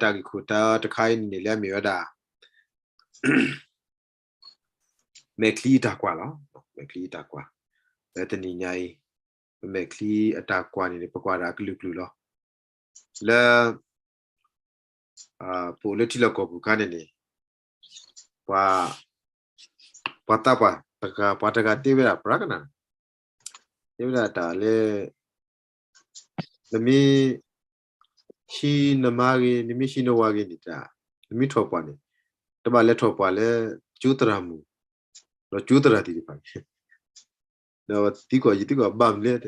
ตากิคุตาตะไคนี่แหละมีว่าดาเมคลีตากว่าเหรอเมคลีตากว่าแต่ตนี่ไงเมคลีตากว่านี่ปกว่าดากลุกลุเหรอแล้วปูเลติลก็บุกันนี่ว่าปัตตาปะตะกาปัตตากาตีเวลาปรากนะตีเวลาตาเลนมีชีนมากีนมีชีโนวากีนี่จ้านมีทอปานี่ตบาเลทอปาเลจูตรามูเราจูตราตีดิปาเราตีก็บัมเลเต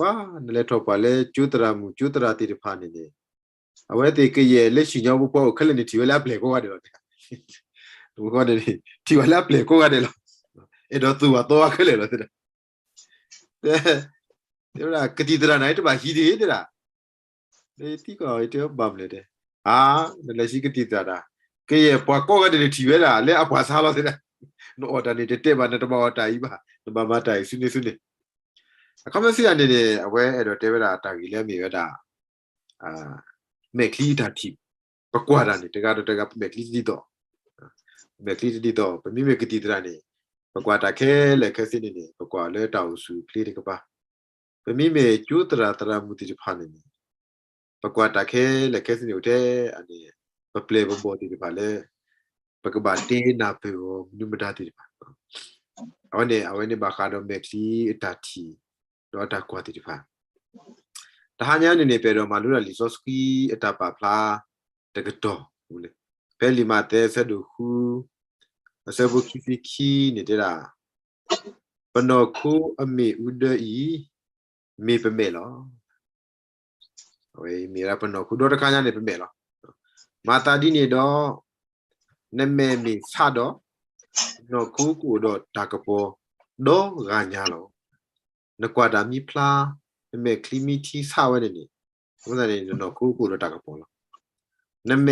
ว้าเลทอปาเลจูตรามูจูตราตีดิปานี่เนี่ยเอาไว้ตีก็เย่เลชิญาบุปผาเขาเล่นที่เวลาเพลย์ก็ว่าเดี๋ยวดูก็เดี๋ยวที่เวลาเพลย์ก็ว่าเดี๋ยวเอ็ดตัวเขาเล่นแล้วเดี๋ยวนะกติดราไหนตัวบ้าฮีดีเดี๋ยวนะเดี๋ยวที่ก็ไอ้เดี๋ยวบัมเลยเดี๋ยวนั่นแหละสิกติดราก็เย่พอก็ว่าเดี๋ยวที่เวลาเล่อาภาษาเราเดี๋ยวโน้ตอันนี้เดี๋ยวบ้านตัวบ้าว่าตายบ้าตัวบ้ามาตายสุดเขาไม่เสียนี่เนี่ยเอาไว้เดี๋ยวเวลาตายกี่เรื่องมีเวลาเมคลีทัทีปกวาดนี่ตะกาเมคลีดีต่อเป็นมีเมคติดรานี่ปกวาดแค่เล็กแค่สิ่งนี้ปกวาดเลือดดาวสูคลีดีกับปะเป็นมีเมจูตรามุติจิพันนี่ปกวาดแค่เล็กแค่สิ่งนี้อุเทอันนี้ปะเพลย์บอดีจิพันเลยปกวาดตีนับไปโอนุมดาติจิพันเอาเนี่ยบาคาโดเมคลีทัทีดอตากวาติจิพันแต่หางานนี่เป็นมาลูราลิซอสกีเอตาปาพลาตะกตอหูเลยเปลิมาเตเซดูคูเซบุคิฟิคีนี่เดราปนอคูอเมอุเดอีมีเป็นเมลอโอ้ยมีราปนอคูดอตะคาญานี่เป็นเมลอมาตาดีนี่ดอเนเมมีซาดอนอคูกูดอตากะโปดอกาญาลอนกวาดามีพลาเมคลิมิทีซาเวนี่ว่าแต่เนี่ยนอคูกูดอตากะโปลนเม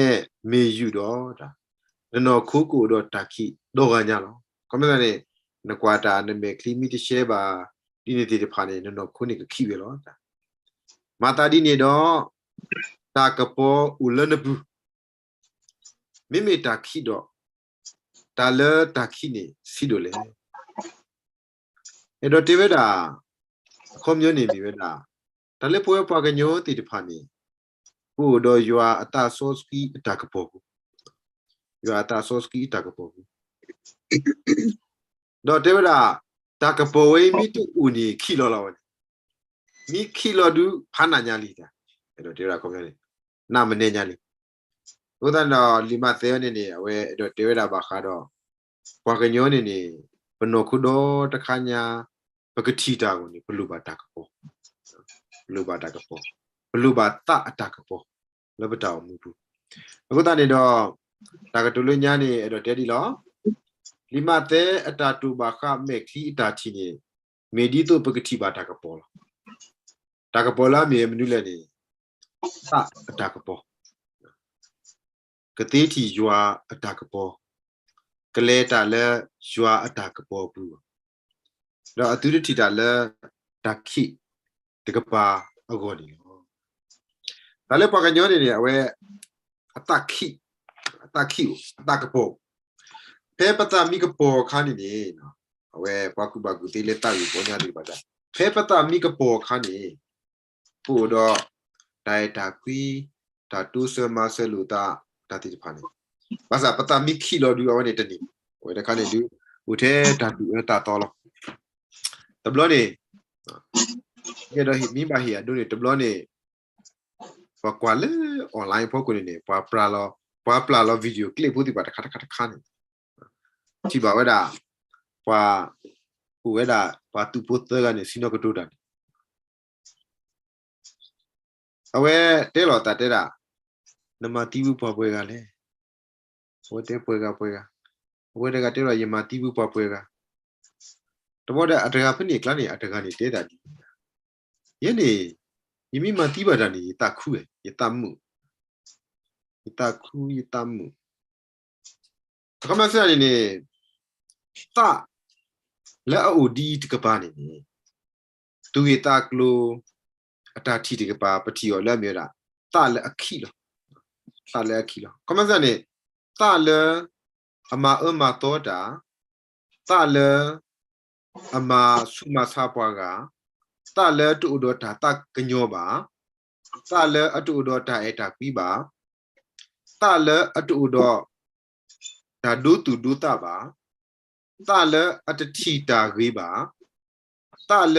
เมยูดอตานอคูกูดอตาคิดอกาญาลอก็ไม่ได้นกวาดานเมคลิมิติเชบาดีนี่ติพานี่นอคูนี่ก็คิเวลอมาตาดีนี่ดอตากะโปอุลนบุมิตาคิดอตาเลตาคินี่ซิโดเลเอดอติเวดาคอมยูนิมีเวดาตาเลป่วยปากญโยติพานี่กูโดยยัวอัตาโซสกีตากะโปยัวอัตาโซสกีตากะโปดอเทวดาตากะโปเวมิตุอุนีคิโลลาวมีคิโลดูพานาญาลีตาเอดอเทวดาคอมยูนินามเนญาลีอุตันดอลิมาเตยนี่เวเอดอเทวดาบาคาดอปากญโยนี่ปนอคุดอตะคาญาปกติตากูนี่ปลุบาตากะโปปลุบาตะอตากะโปแล้วบ่ตาวมูตุအခုတနေတော့ဒါကတူလို့ညာနေအဲ့တော့တဲဒီလောလီမတဲအတာတူဘာခမေခီအတာချီနေမေဒီတုပကတိဘာတာကပေါ်တာကပေါ်လာမြေမနုလည်းနေအတာကပေါ်ကတိတီယွာအတာကပေါ်ကလေတာလဲယွာအတာကပေါ်ဘူးတော့အတူတီတာလဲတာခိတကပါအကောဒီဒါလည်းပကညောနေတယ်အဝဲအတခိအတကပေါ်ဖေပတာမိကပေါ်ခါနေနေနော်အဝဲပကုဘကုတေးလက်တာယူပေါ်ညာဒီပါကြဖေပတာမိကပေါ်ခါနေပို့တော့တိုင်တာကွီတာတူဆမဆလူတာတာတိဖာနေဘာသာပတာမိခိလောဒီအဝဲနေတနေဝဲတခါနေလူဦးထဲတာတူတာတော်လောတဘလို့နေကြတော့မိဘဟီယာဒိုနေတဘလို့နေพอกว่าเลยออนไลน์พวกคนนี่พอปลาลอวิดีโอคลิปพูดที่ว่าคัดนี่ที่บอกว่าด่าพอผู้ว่าด่าพอตุโพสต์กันนี่สินก็ดูดันเอาไว้เตลอตาเตด่านมาทีวีพอป่วยกันเลยโอ้เตป่วยกันโอ้เด็กเตลอยมาทีวีพอป่วยกันแต่ว่าอัตราเป็นอีกแล้วนี่อัตรานี่เตด่ายันนี่ยมีมาที่บ้านนี่ตาคู่ยตามูเขามาเสียนี่ตาแล้วเอาดีที่กบ้านนี่ตัวตากลัวอัตราที่ที่กบ้าปฏิโยแล้วมีอะไรตาแล้วขี้หรอ ตาเลคิโลคอมมันซะนี่ตาเลอมามาโตตาตาเลอมาสุมาซาปวากาตาเลตุโดตาตากะญอบาตาเลอตุโดตาเอตาปีบาตาเลอตุโดตาดูตุดูตาบาตาเลอตทีตากีบาตาเล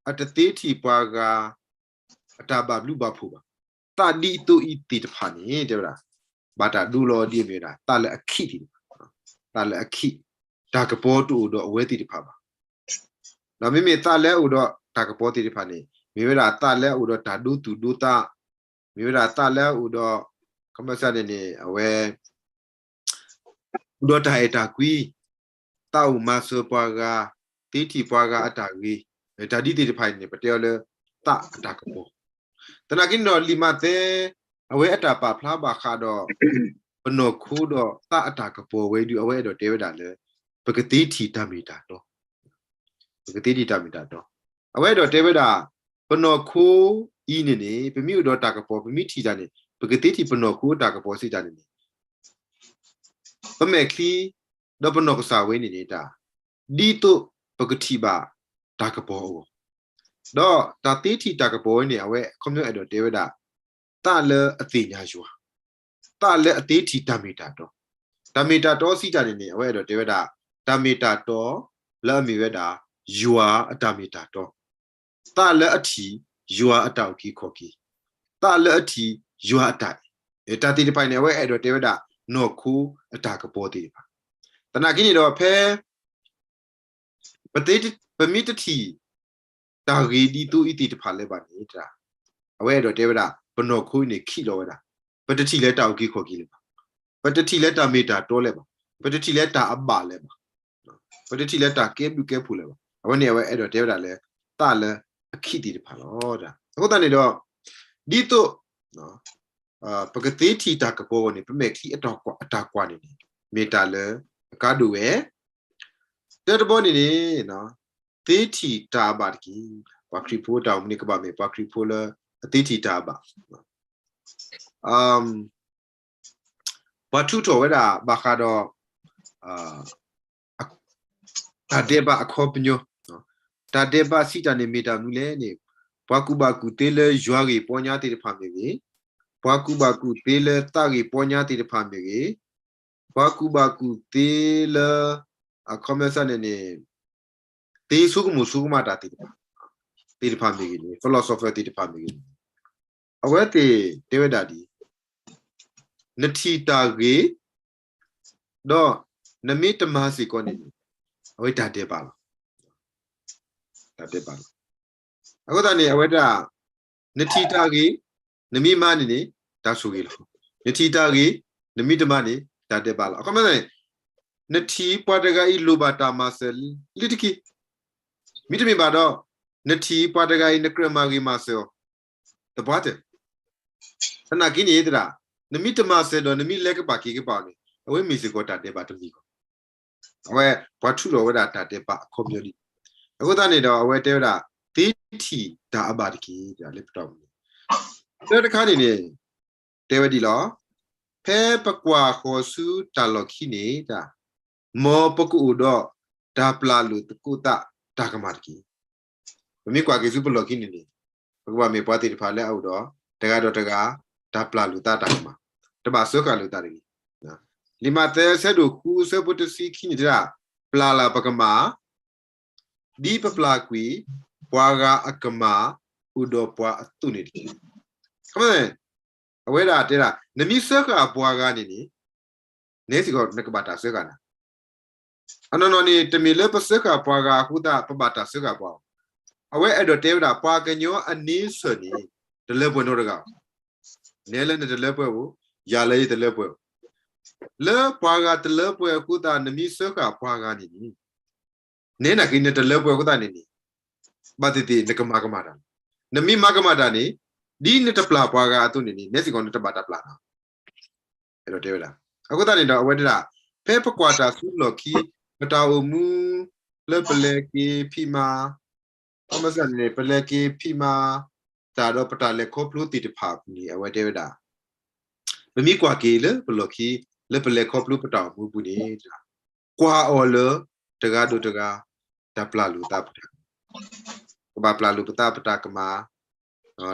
อตเตทีปวากาอตาบาบลูบาฟูบาตาดีตุอีติตพานีเดบราบาตาดูโลดีเมราตาเลอคิติตาเลอคิตากะโปตุโดอเวติตพาบาแล้วมิตาเลอุโดตากะโปติตพานีมีเวลาตาเลอุโดตาดูตุดูตามีเวลาตาเลอุโดคอมเมซาเนนี่อเวอุโดตาเอตากุยตาอุมาโซปวากาติทีปวากาอตากีตาดีติตพานีปะเตยเลตาตากะโปตนากินดอลิมาเตอเวอตาปาพลาบาคาดอปโนคูดอตาอตากะโปเวดูอเวดอเทวดาเลปกติทีตามีตาโตปกติทีตามีตาโตอเวดอเทวดาปโนคูอีนี่เปมิอุดอตากะโปเปมิทีจานี่ปกติทีปโนคูตากะโปสิจานี่ปเมคลีดอปโนกสาเวนี่ตาดีตุปกติบาตากะโปดอตาติทีตากะโปนี่อเวคอมมิวอดอเทวดาตาเลอติญายัวตาเลอติทีตามีตาโตตามีตาโตสิจานี่อเวดอเทวดาตามีตาโตละมีเวดายัวอตามีตาโตตาเลอทียัวอตาอุกีโคกีตาเลอทียัวอตาตาติดิไปเนี่ยอเวดอเทวดาโนคูอตากะโปติปะตนากินี่ดอเพปฏิปมิตทีตากีดีตุอิติตพาเลบานี่ตาอเวดอเทวดาปโนคูนี่คิโลเวดาปฏิทีเลตาอุกีโคกีเลบาปฏิทีเลตามีตาโตเลบาปฏิทีเลตาอับบาเลบาปฏิทีเลตาเก็บดูเก็บพูเลบาอวันนี้อเวดอเทวดาเลตาเลอคิติตพาโลดาအခုတန်နေတော့ဒီတော့နော်ပကတိတီတာကပေါ်နေပမေခီအတာကွာနေမေတာလေကာဒူရဲ့တဲ့ဘောနေနေနော်တေတီတာပါတကီပခရီဖိုတောင်မနိကပါမေပခရီဖိုလအတေတီတာပါဘာထုတော်ဝဲတာဘာခါတော့တာဒေဘာအခေါ်ပညောနော်တာဒေဘာစီတာနေမေတာနူလေနေဘွာကူဘာကူတေလေရွာကြီးပေါ်ညာတေဖာမေကြီးဘွာကူဘာကူတေလေတာကြီးပေါ်ညာတေဖာမေကြီးဘွာကူဘာကူတေလေအခမဆန်နေတေဆုကမှုဆုကမတာတေဖာမေကြီး philosopher တေဖာမေကြီးအဝဲတေဝဒဒီနတိတာကြီးတော့နမိတမစီကောနေအဝဲတာတေပါလားတာတေပါလားအခုတည်းနေအဝဲတာနတိတာကြီးနမိမနေနေဒါဆိုကြီးလို့နတိတာကြီးနမိတမနေဒါတေပါလားအခုမနဲ့နတိပွားတကဤလိုပါတာမဆယ်လိတကီမိတမပါတော့နတိပွားတကဤနကရမကြီးမဆယ်တပွားတဲ့ခဏကိနေတရာနမိတမဆယ်တော့နမိလက်ကပါကိကပါနေအဝဲမီစီကိုတာတေပါတမီကိုအဝဲဘာထုတော်ဝဒတာတေပါခေါ်မျိုးဒီအခုတည်းနေတော့အဝဲတေဝဒတိတီဒါအဘာတကီဒါလေးပတော့တဲ့တခါနေနေတေဝဒီလောဖဲပကွာခေါ်စုတာလောခိနေတာမောပကူတော့ဒါပလာလူတကုတာဒါကမာတကီမမေကွာကေစုပလောခိနေနေဘကွာမေပွားတိတဖာလဲအောက်တော့တကတော့တကဒါပလာလူတာဒါကမာတပါဆောကလူတာတကီနော်လီမာတဲဆက်တို့ခုဆပုတစီခိနေတာပလာလာပကမာဒီပပလာကွီပွားကအကမာဥဒပွားအတုနေတကီခမဲအဝဲတာတဲတာနမီဆကပွားကနေနေစီကောနကဘာတာဆကနာအနော်နော်နေတမီလေပစကပွားကခုတာပဘာတာဆကပွားအဝဲအဲ့တော့တဲတာပွားကညောအနီးဆွနေဒလဲပွေတော့တကောနဲလဲနဲ့ဒလဲပွေကိုရာလဲဒလဲပွေလဲပွားကဒလဲပွေခုတာနမီဆကပွားကနေနေနာကိနေဒလဲပွေခုတာနေဘာတိတိနကမကမာတာနမီမကမာတာနေဒီနတပလာပွားကအတုနေနေမျက်စိကောနတပါတာပလာအဲ့တော့တဲလာအခုတည်းတော့အဝဲတလာဖဲပကွာတာဆုလော်ခီမတာအမူလက်ပလေကီဖီမာအမစန်နေပလေကီဖီမာဒါတော့ပတာလက်ခေါပလူတီတဖာနီအဝဲတဲလာ ไม่มีกว่าเกลเลยปลอกขี้เลยเปลครอบรูปต่อมูบุนีกว่าอ๋อเลยตะกาดูตะกาตาปลาลูตาปะกบาปลาลูปตาปะตากมา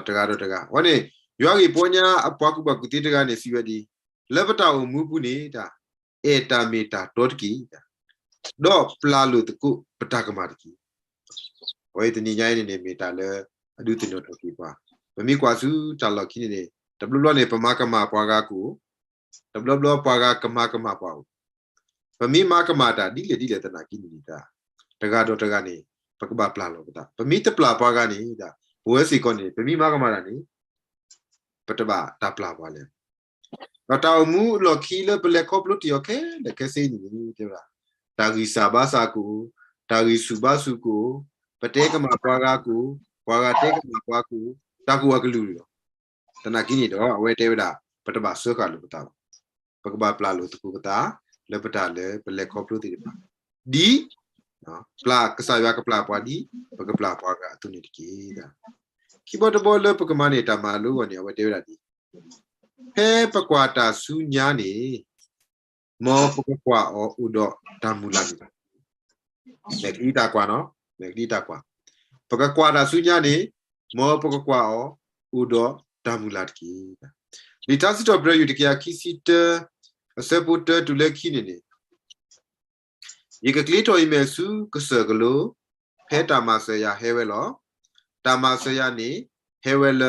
ตะกาดูตะกาวันนี้ย้อนอีปัญญาอปากุบากุติตะกาเนี่ยสิวดีเลยปะตามูบุนีตาเอตาเมตาโตดกีดอกปลาลูตะกุปะตากมาตะกีไว้ตนี่ย้ายเนี่ยเมตาเลยอดูติโนตะกีป่ะไม่มีกว่าสู้จัลลอขี้เนี่ยดับล้อเนี่ยปะมากมาปากากูดับล้อปากากมาป่าวปะมีมากมาตาดีเลยตะนากินนี่ตาตะกาโดตะกาเนี่ยปะกบาปลาโลปะตาปะมีตะปลาปากานี่ตาบัวสิก่อนเนี่ยปะมีมากมาตานี่ปะตะบาตาปลาป่าเลยเราตามูหลอกขี้เลยเปลครบลุติโอเคเด็กแค่สิ่งนี้เจ้าละตากิสาบาสากูตากิสุบาสุกูปะเตกมาปากากูปากาเตกมาปากูตากูวากลูโลตะนากินนี่ดอกเอาไว้เทวดาปะตะบาสุกาลุปะตาปะกบาปลาโลตะกูปะตาเลยปะตาเลยเปลครบลุติปะดีปลากษายากปลาปาดีปะกปลาปากาตุนิตกีดาคีบอดบอลเลยปะกมาเนี่ยตามาลูวันเนี่ยเอาไว้เทวดาดีเฮ้ปะกวาตาสุญญานี่มอปะกวาออุดอตามูลานี่เด็กดีตากว่าเนาะเด็กดีตากว่าปะกวาตาสุญญานี่มอปะกวาออุดอตามูลาตกีลิทัสตอเบรยูติกยาคิซิเตอเซปุเตตุเลคินี่นี่ยีกะกลีโตอีเมซูกะเซกโลเฮตามาเซยาเฮเวโลตามาเซยานี่เฮเวเล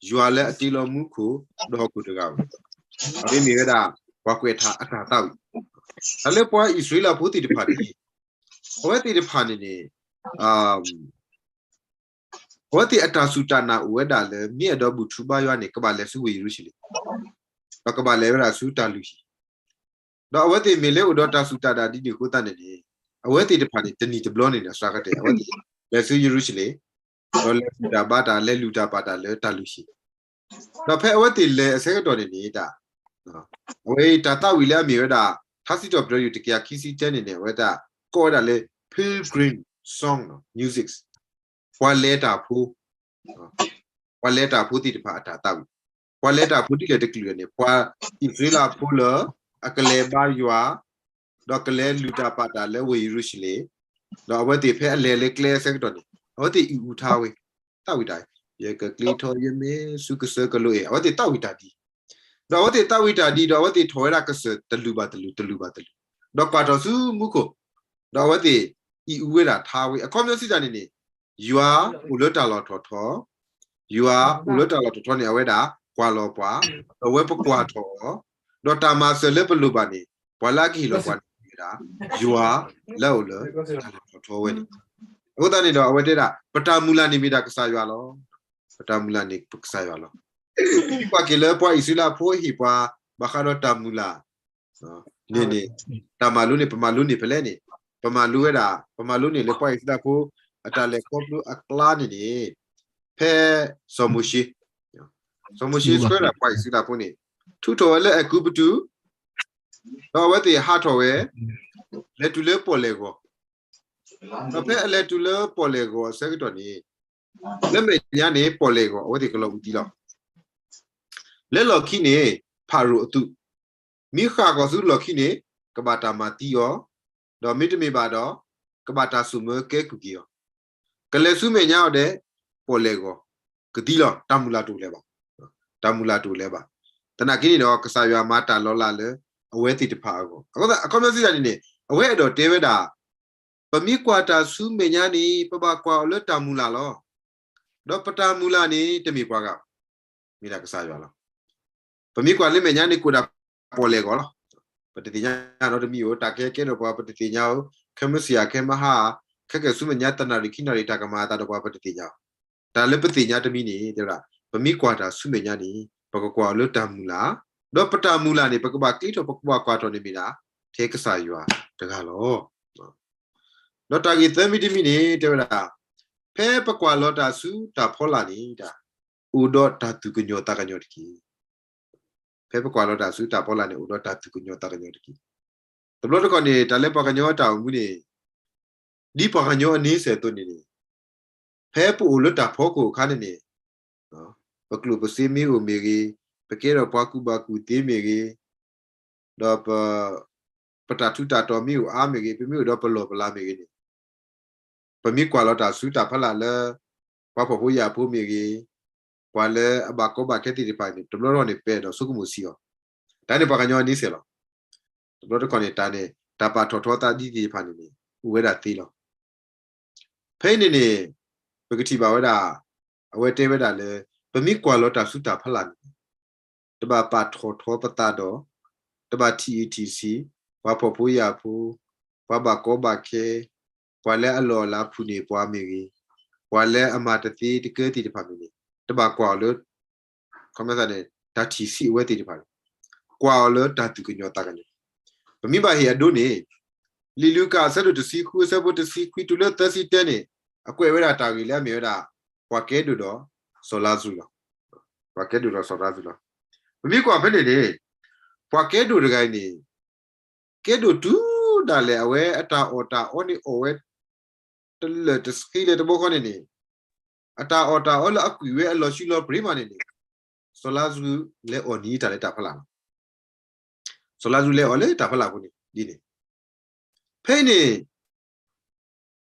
ยัวเลอติโลมุคูดอกกุตกาวအမေကဒါဘကွေထားအတာတောက်အဲ့လေပွားဣသရေလဘုတိတဖာဒီဘဝတိတဖာနေနေဘဝတိအတာစုတနာဝဲတာလေမြေတော့ဘူးထူပါရွာနေကဘာလဲစုဝေရရှိလေတော့ကဘာလဲရစုတလူရှိတော့အဝတိမေလေဥဒတာစုတတာဒီဒီကိုတနေနေအဝတိတဖာနေတနီတဘလောနေစကားတဲ့အဝတိလဲစုရရှိလေတော့လဲတာဘာတာလဲလူတာပါတာလဲတလူရှိတော့ဖဲအဝတိလဲအစဲတော်နေနေတာဝေးတတဝီလဲမြေရတာသာစီတော့ပြောယူတကယ်ခီစီတဲနေနေဝဲတာကောတာလေ pilgrim song music ဝါလဲတာဖူဝါလဲတာဖူတိတဖာတာတာဝါလဲတာဖူတိလေတကလူနေဝါဣသရေလဖူလအကလေဘာယွာတော့ကလေလူတာပါတာလဲဝေရုရှိလေတော့ဝဲတိဖဲအလေလေကလေဆက်တော့နေဟောတိဥထားဝေတာဝီတိုင်းရေကကလီထော်ယမေစုကစကလို့ဟောတိတာဝီတာဒီတော့ဝတိတဝိတာဒီတော့ဝတိထောရကစတလူပါတော့ပါတော်စုမှုကိုတော့ဝတိဤဥဝေတာထားဝေအခေါမျိုးစီတာနေနေယူအားဥလတာလောထောထောယူအားဥလတာလောထောထောနေအဝဲတာကွာလောပွားတော့ဝဲပကွာထောတော့တာမဆလေပလူပါနေဘွာလာကီလောပွားနေတာယူအားလောလောထောဝဲအခုတန်းနေတော့အဝဲတဲ့တာပတာမူလာနေမိတာကစားရွာလောပတာမူလာနေပကစားရွာလောပွားကလေးပွားဣစလာဖိုးဟိပွားဘာခါတော့တာမူလာနေတာမလူနေပမာလူနေဖလဲနေပမာလူရတာပမာလူနေလေပွားဣစလာဖိုးအတလေကောပလူအကလာနေနေဖဲစမူရှိဆွဲတာပွားဣစလာဖိုးနေထူတော်လည်းအကူပတူတော့ဝတ်တီဟာတော်ရဲ့လက်တူလေပေါ်လေကိုတော့ဖဲအလက်တူလေပေါ်လေကိုဆက်တော်နေလက်မေညာနေပေါ်လေကိုဝတ်တီကလောဦးတီလောက်လဲလော်ခိနေဖာရိုအတုမိခါကောစုလော်ခိနေကဘာတာမာတီယောဒေါ်မီတမီပါတော့ကဘာတာဆုမကဲကူကီယောကလေဆုမေညာတဲ့ပေါ်လေကောကတိလောတမူလာတူလဲပါတနာကိနေတော့ကစားရွာမာတာလောလာလေအဝဲတိတဖာကောအကောမျိုးစီတာနေအဝဲတော့တေဝတာပမိကွာတာဆုမေညာနေပပကွာလောတမူလာလောတော့ပတာမူလာနေတမီပွားကမိလာကစားရွာလောပမိကွာလိမေညာနေကိုတာပေါ်လေကောလောပတတိညာတော့တမီကိုတာကဲကဲတော့ပွားပတတိညာကိုခမစီယာခဲမဟာခက်ကဆုမညာတနာရိခိနာရိတာကမာတာတော့ပွားပတတိညာဒါလည်းပတိညာတမီနေတဲ့လားပမိကွာတာဆုမေညာနေပကကွာလွတ်တမူလာတော့ပတာမူလာနေပကပကလိတော့ပကပွားကွာတော့နေမိလားထဲကစားရွာတကားလောတော့တာကြီးသမီတမီနေတဲ့လားဖဲပကွာလောတာဆုတာဖောလာနေတာဥဒတာတုကညောတာကညောတကီဖဲပကွာလောတာဆုတာဖောလာနေဥဒတာတုကညောတာကညောတကီတဘလို့တကနေတလဲပကညောတာမှုနေဒီပကညောအနည်းဆယ်တွနေနေဖဲပူလွတ်တာဖောကိုခါနေနေနော်ပကလူပစီမီကိုမီကြီး perché lo poco baku temere dopo patatuta to mi u amere per mi dopo lo la mere per mi qua lo da suta pala le papa puya pu mere quale abako ba che ti ripani to lo ne pe no su come sio tane pa kanyo ni se lo to ko ne tane ta pa to ta di pani ni u we da ti lo pe ni perché ti ba we da we te we da le per mi qua lo da suta pala to ba pa to pa ta do to ba TETC wa po puya pu wa ba ko ba ke quale allora pu ne po amere quale amata ti ke ti pani ni to ba kwa lo come sa ne ta ti si we ti pani qua lo ta tu nyo ta kan mi ba hi ado ne li luka sa do si ku sa bo si ku tu lo ta si te ne a kwe we da ta wi le mi da kwa ke do so la zu lo kwa ke do so la zu lo mi kwa pe ne kwa ke do ga ni ke do tu da le we ata ota oni o we te le te ski le te bo ko ne ata ota o la akwi we lo shi lo prima ne so la zu le oni ta le ta phala so la zu le o le ta phala ko ni di ne pe ne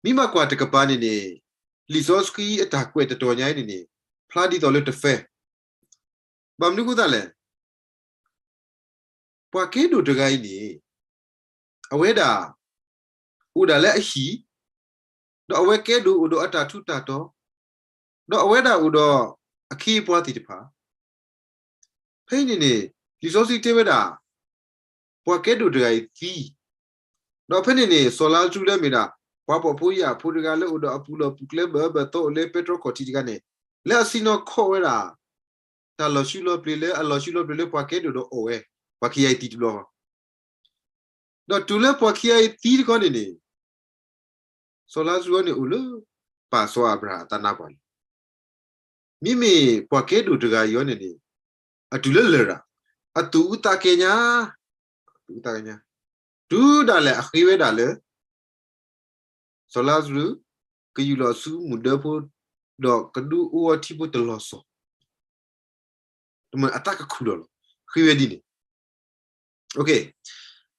mi ma kwa te ka pa ne li so ski ata kwe te to nyai ne phla di to le te fe bam ni ku da le kwa ke do de ga ni a we da u da le a hi do a we ke do u do ata tu ta to do a we da u do a ki po ti te pa pe ne li so si te we da kwa ke do de ga ti do pe ne so la ju le mi da kwa po pu ya pu de ga le u do a pu lo pu kle ba to le petro ko ti ga ne le a si no ko we da ta lo shi lo ple le a lo shi lo ple le kwa ke do o we kwa ki ai ti lo do tu le kwa ki ai ti ko ne so la ju ne u lo pa so abra ta na kwa mi kwa ke do de ga yo ne a tu le ra a tu ta ke nya tu da le a khi we da le so la ju ke yu lo su mu de po do ka du o ti po te lo so ma ataka ku lo khi we di ni okay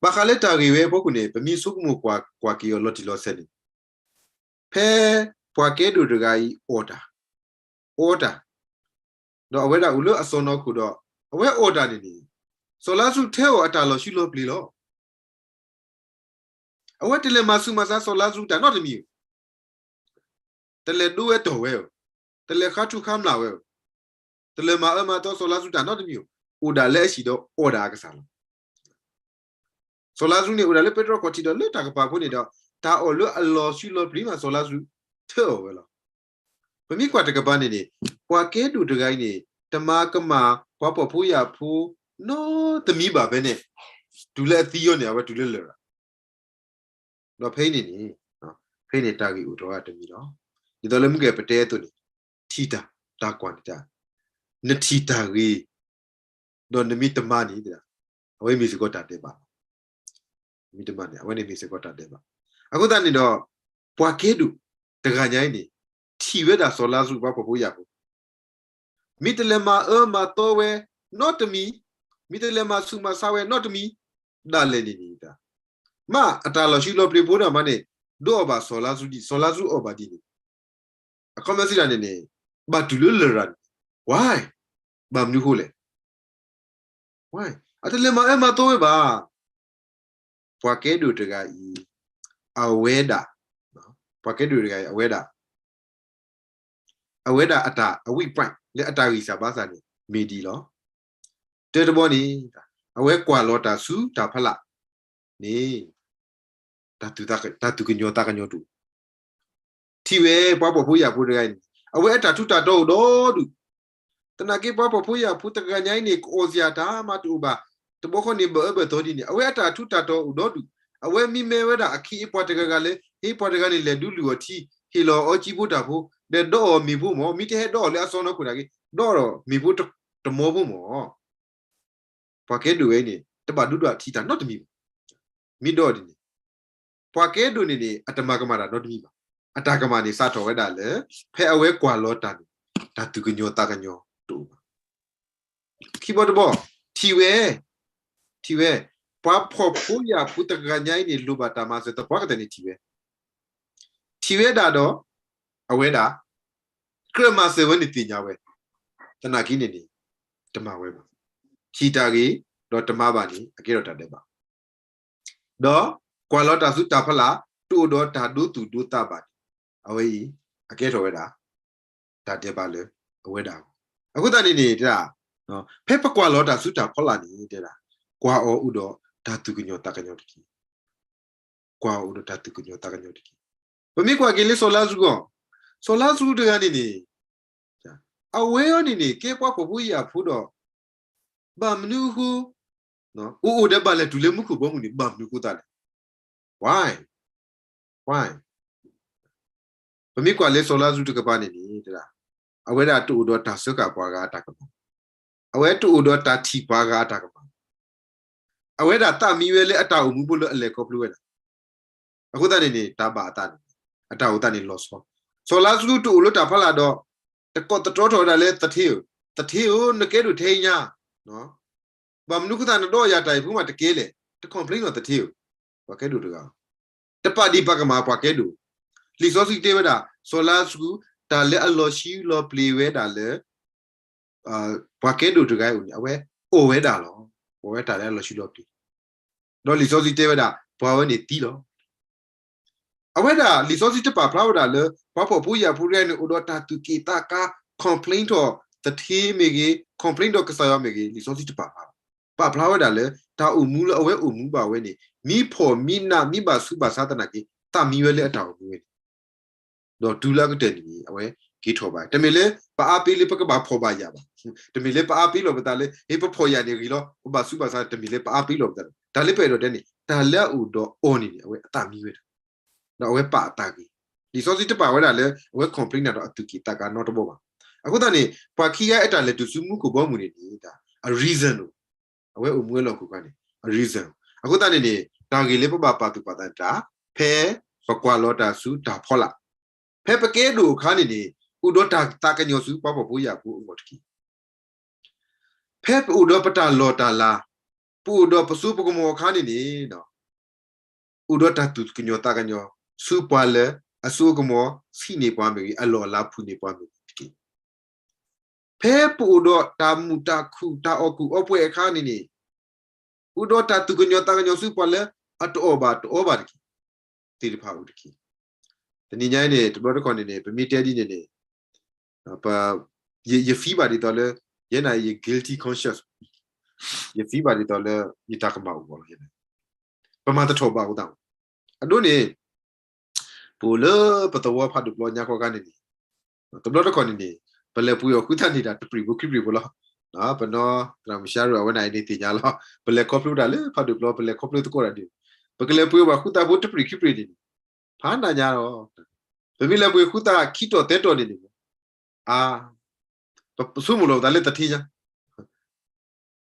ba khale ta ri we po ku ne pe mi su mu kwa ki yo lo ti lo se ni pe kwa ke do de ga yi order do we da u lo aso no ku do we order ni so la su the o ata lo shi lo pli lo awe tele masu masa so la su da not mi tele do we to we tele khatu kham la we tele ma to so la su da not mi u da le shi do order ka sa lo so la su ni u da le petro ko ti do le ta ka pa ko ni do ta o lo lo shi lo pli ma so la su the o we lo pe mi kwa te ka pa ni kwa ke du de ga ni ta ma ka ma kwa po pu ya pu no te mi ba be ne du le ti yo ne awe du le le ra no pe ni no pe ni ta gi u do ta mi do ni do le mu ke pe te to ni ti ta kwa ni ta ne ti ta gi do ne mi ta ma ni da awe mi si ko ta te ba mi ta ma ni awe ni mi si ko ta te ba a ko ta ni do kwa ke du te ga nyai ni ti we da so la su ba po pu ya pu mi te le ma ma to we not me mi te le ma su ma sa we not me da le ni da ma ata lo shi lo pre bo da ma ne do ba so la su o ba di ni a ko ma si da ne ba tu le ran why ba mu ho le why ata le ma to we ba kwa ke do te ga I aweda kwa ke do te ga aweda ata a week point le ata ri sa ba sa ni me di lo te de bo ni awe kwa lo ta su ta phala ni ta tu ke nyo tu ti we pa po pu ya pu de ga ni awe ata tu ta do du tana ke pa po pu ya pu ta ga nyai ni ko sia ta ma tu ba te bo ko ni ba to di ni awe ata tu ta do du awe mi me we da aki po te ga le hi po te ga ni le du lu o ti hi lo o chi bu ta pu de do mi bu mo mi te do le aso no ku da ke do mi bu to mo bu mo pa ke du we ni te ba du ti ta not mi do di ni pa ke du ni atama ka ma da not mi ba ata ka ma ni sa to we da le phe awe kwa lo ta ni ta tu ka nyo tu keyboard บ่ทีเวปะพอพูยาพุตกะญายนี่ลูบาตามาเสตปะกะนี่ทีเวดาดออเวดาครมาเซวันนี่ติญาเวตนากินี่ตมาเวบ่ทีตากีดอตมาบานี่อเกดอตาเดบ่ดอกวาลอตาสุตาพลาตูดอตาดูตูดูตาบาอเวอีอเกดอเวดาตาเดบาเลอเวดาအခုတန်နေတဲ့နော်ဖဲပကွာလောတာစုတာဖော်လာနေတဲ့လားကွာအောဥတော့ဓာတုကညောတကညောတကြီးကွာဥတော့ဓာတုကညောတကညောတကြီးဘမိကွာကလေးဆိုလာစုကောဆိုလာစုတကနေနေအဝဲရောနေကေကွာပပူရဖူတော့ဘာမနူဟုနော်ဥဒဘလည်းဒူလေမှုခုဘောမှုနေဘာမနူခုတာလေ why ဘမိကွာလေးဆိုလာစုတကပါနေတဲ့လားအဝဲတာတူတော့တာဆုကပွားကတာကပါအဝဲတူတော့တာတီပွားကတာကပါအဝဲတာတမီဝဲလေအတာအမှုဘလို့အလေကောပလွဲတာအခုတည်းနေတာပါတာအတာဥတနေလောဆောဆိုလာစုတူလို့တာဖလာတော့တကောတတော်တော်တာလေတထေနကဲတို့ထိညာနော်ဘာမနုကတာတော့ရတိုင်ဘူးမတကဲလေတ complain တော့တထေဘာကဲတို့တကတပါဒီပကမာပွားကဲတို့လီစောစီတေဝတာဆိုလာစုတာလေအလောရှိလောပလီဝဲတာလေဘာကဲတို့တကဲဦးအဝဲအိုဝဲတာလောဝဲတာလေအလောရှိလောပလီတော့လီစောစီတေဝတာဘာဝဲနေတီလောအဝဲတာလီစောစီတပါဖလာဝတာလေဘာဖို့ပူရပူရဲနေဥဒတာတူကီတာကာ complain တော့တတိမေကြီး complain တော့ကစားရမေကြီးလီစောစီတပါဖလာဝတာလေတာအုံမူလအဝဲအုံမူပါဝဲနေမိဖို့မိနာမိပါစုပါသာတနာကြီးတာမီဝဲလေအတောင်ဝဲတော့ဒူလာကတဲ့ဒီအဝဲကြီးထော်ပါတမီလေပါအပီလေးပကပါဖော်ပါရပါတမီလေပါအပီလို့ပတာလေဟေပဖော်ရနေကြီးလို့ဟိုပါစုပါစားတမီလေပါအပီလို့ပတာဒါလေးပဲတော့တဲ့နေဒါလက်ဥတော့အော်နေတယ်အဝဲအတာမီဝဲတော့အဝဲပါအတာကြီးဒီစောစီတပါဝဲတာလေအဝဲ complain တော့အတူကြီးတာကတော့တော့ပါအခုတည်းပါခီရအတာလေတူစုမှုကိုဘောမှုနေနေတာ a reason လို့အဝဲအမွေးလောက်ကိုကနေ a reason အခုတည်းနေတာကြီးလေးပပပါတူပါတာဖဲပကွာလောတာစုတာဖော်လာဖဲပကဲတို့ခါနေနေဥဒတာကညောစုပပပူရကူအမောတကီဖဲဥဒပတာလောတာလာပူဒပစုပကမောခါနေနေနော်ဥဒတာတုကညောတာကညောစုပွားလေအစုကမောစီနေပွားမေအလောလာဖူနေပွားမေတကီဖဲပူဒတာမူတာခုတာအကူအပွဲခါနေနေဥဒတာတုကညောတာကညောစုပွားလေအတောဘာတကီတိဖာဥတကီတနည်းညိုင်းနေတဘတော်ကနေနေဗမီတဲဒီနေပါရဖီပါဒီတော့လေရနိုင်ရ guilty conscious ရဖီပါဒီတော့လေရတာကမအောင်ဘောရနေပမာတထောပါဦးတောင်းအဒိုနေပူလပတဝဖတ်ဒပလညာခေါကနေတဘတော်ကနေနေဘလေပူရခုတနေတာတပရီဘုခိပရီဘလောနော်ဘနောတရမရှာရဝနိုင်နေတင်ညာလောဘလေကောပလူတာလေဖတ်ဒပလဘလေကောပလူတကောရဒီဘကလေပူရဘခုတဘုတပရီခိပရီဒီဖာနာညာတော့ဘမီလေပူခုတခိတော်တဲတော်နေနေအာစုမလို့ဒါလည်းတတိညာ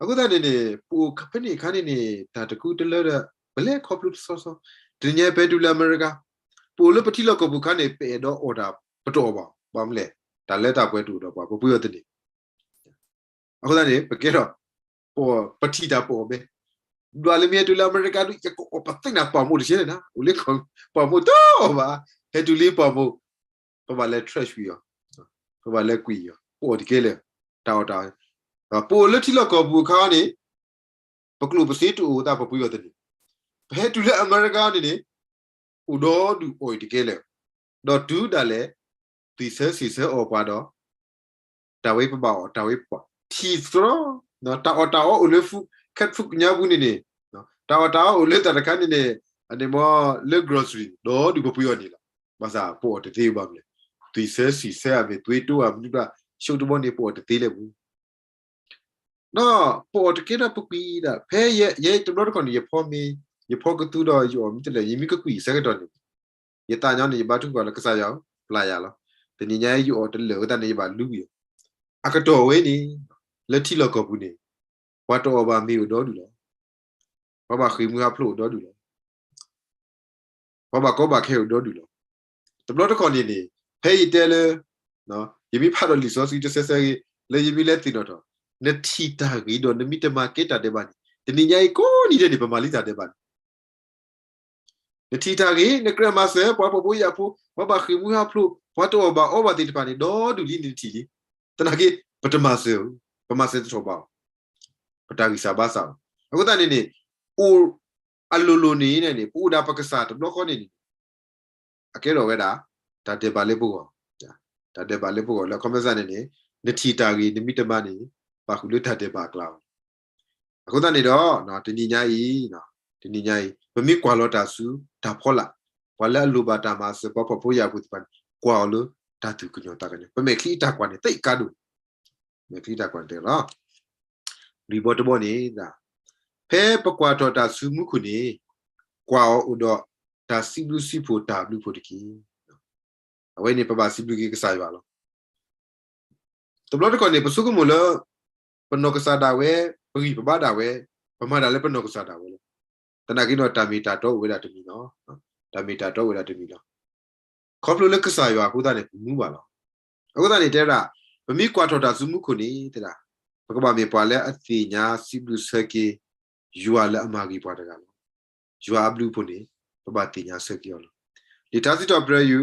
အခုတည်းနေပူခဖနေခါနေနေတာတကူတလဲဘလဲခေါပလူဆောဒီညပဲဒူလာအမေရိကပူလပတိလကဘူခါနေပေတော့အော်ဒါပတော်ပါဘာမလဲဒါလက်တာပွဲတူတော့ပါပူရတဲ့အခုတည်းပကဲတော့ပေါ်ပတိတာပေါ်ပဲဒူလာမီဒူလာအမေရိကဒူရကိုပတိနာပေါ်မှုတရှင်းနေတာဦးလေးခေါပေါ်မှုတော့ပါဟဲ့ဒူလေးပေါ်မှုဘာလဲ trash ပြီးရောဘာလဲကွီရောပေါ်ဒီကဲလေတောက်ပိုလက်တိလကဘူခါနေပကလူပစီတူတာပပူရတဲ့ဘဲတူလေအမေရိကန်နေဥတော်ဒူအိုဒီကဲလေတော့ဒူဒါလေဒီဆဲစီဆဲအော်ပါတော့တာဝေးပပတာဝေးပတီစရောနော်တာအိုလေဖုခတ်ဖုညာဘူးနေနော်တာအိုလေတရခန်နေအနေမလေ grocery တော့ဒီပပူရနေလားမစားပေါ်တဲ့သေးပါမလဲဒီဆဲစီဆဲအမေတွေးတူအမြူတာရှုပ်တဘောနေပေါ်တဲ့သေးလေဘူးနော်ပေါ်တကယ်တော့ပပီးတာဖဲရဲ့တတော်ကနေရဖော်မီရဖော်ကတူတော့ယောမြစ်လေယမီကကွီစကတော့နေရတာညောင်းနေဘာထုကလည်းကစားရအောင်ပလာရလောတနည်းညာယူအော်တလေတနေပါလူပြီးအကတော်ဝေးနေလက်ထီလောကဘူးနေဝတ်တော်ပါမီတော့ဒူလောဘာခိမူဟာဖလို့တော့ဒူလောဘာကောဘာခဲတော့ဒူလောတဘလတော့ကနေနေဖဲရတဲလေနော်ယမီဖာတော့လီဆိုစီတဆဆလေယမီလက်တီတော့ na tita gi do na mita market ade ban tini nyai ko ni de ba malita de ban na tita gi na krama se po po ya po ba khimu ha plu po to ba over the pan do du li ni ti li tana gi patama se pa ma se to ba patagi sa ba sa aku ta ni u alulu ni ne ni pu da pakasa to no ko ni akero we da ta de ba le bu ko ta de ba le bu ko la comment ça ni na tita gi ni mita ba ni ba khu lu ta de ba cloud aku ta ni do no tini nyai no tini nyai ba mi kwa lo ta su ta phola wala lu ba ta ma se po po ya bu pan kwa lo ta tu ku nyo ta ka ni ba me kli ta kwa ni tai ka du me kli ta kwa de lo report bo ni da phe pa kwa to ta su mu khu ni kwa o do ta si lu si pho ta lu pho ki awe ni pa ba si lu ki ka sa yo lo to lo ko ni pa su ku mo lo pa no ka sa da we pa gi pa ba da we pa ma da le pa no ka sa da we tana ki no ta mi ta to we da to mi no ta mi ta to we da to mi lo ko plo le ka sa yo ku da ni mu ba lo aku da ni te ra pa mi kwa to ta su mu khu ni te ra pa ka ba mi pa le a ti nya si lu se ki yu a le a ma gi pa da ga lo yu a blu pho ni pa ba ti nya se ki yo lo di ta si to pre yu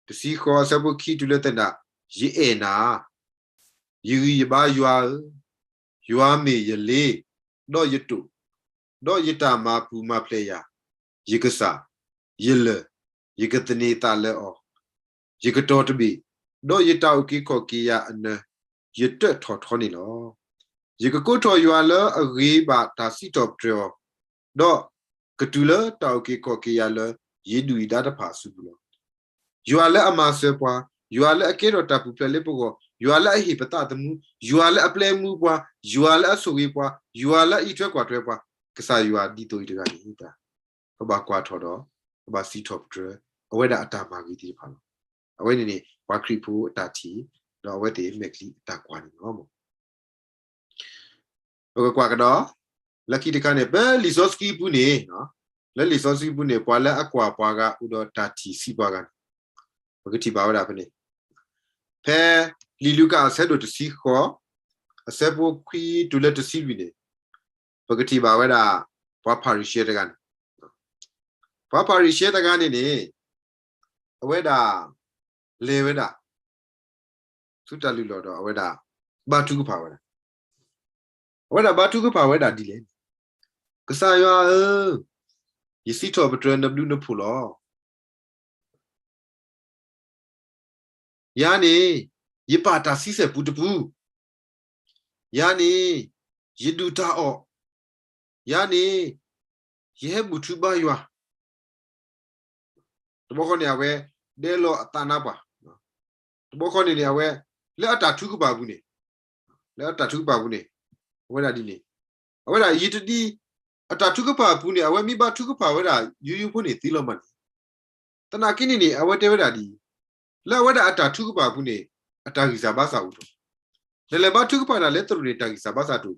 to si kho sa bu ki tu le ta na yi e na yi ba yu a me ye le do yi tu do yi ta ma pu ma ple ya yi ka sa yi le yi ka tni ta le o yi ka to to bi do yi ta u ki ko ki ya an yi te tho tho ni lo yi ka ko to yu a le a ri ba ta si to pre do ka tu le ta u ki ko ki ya le yi du yi da ta pha su lo yu a le a ma se pwa yu a le a ke ro ta pu ple le po ko yu a le a hi pa ta ta mu yu a le a ple mu pwa yu a le a so wi pwa yu a le i thwe kwa thwe pwa ka sa yu a di to yi ta ni ta ko ba kwa tho do ko ba si top tre awe da ata ma gi ti pha lo awe ni wa kri pu ta ti do awe te me kli ta kwa ni no mo ko kwa ka do lucky de ka ne be lisoski pu ni no le lisoski pu ni pwa le akwa pwa ga u do ta ti si pwa ga ko ti ba wa da pha ni phe li lu ka se do to si kho a se bo kwi to le to si wi ni ko ti ba wa da pwa pha ri she de ga pwa pha ri she de ga ni awe da le we da su ta lu lo do awe da ba tu ku pha wa da awe da ba tu ku pha wa da di le ka sa yo yi si to ba tren na blu na phu lo ya ni yi pa ta si se pu tu pu ya ni yi du ta o ya ni yi he bu tu ba yo to bo ko ni awe de lo ta na ba to bo ko ni awe le ata tu ku ba bu ni le ata tu ku ba bu ni awe da di ni awe da yi tu di ata tu ku ba bu ni awe mi ba tu ku ba awe da yu yu pu ni ti lo man ta na ki ni awe te we da di le awe da ata tu ku ba bu ni ata gi sa ba sa u to le ba tu ku ba da le to ni ta gi sa ba sa tu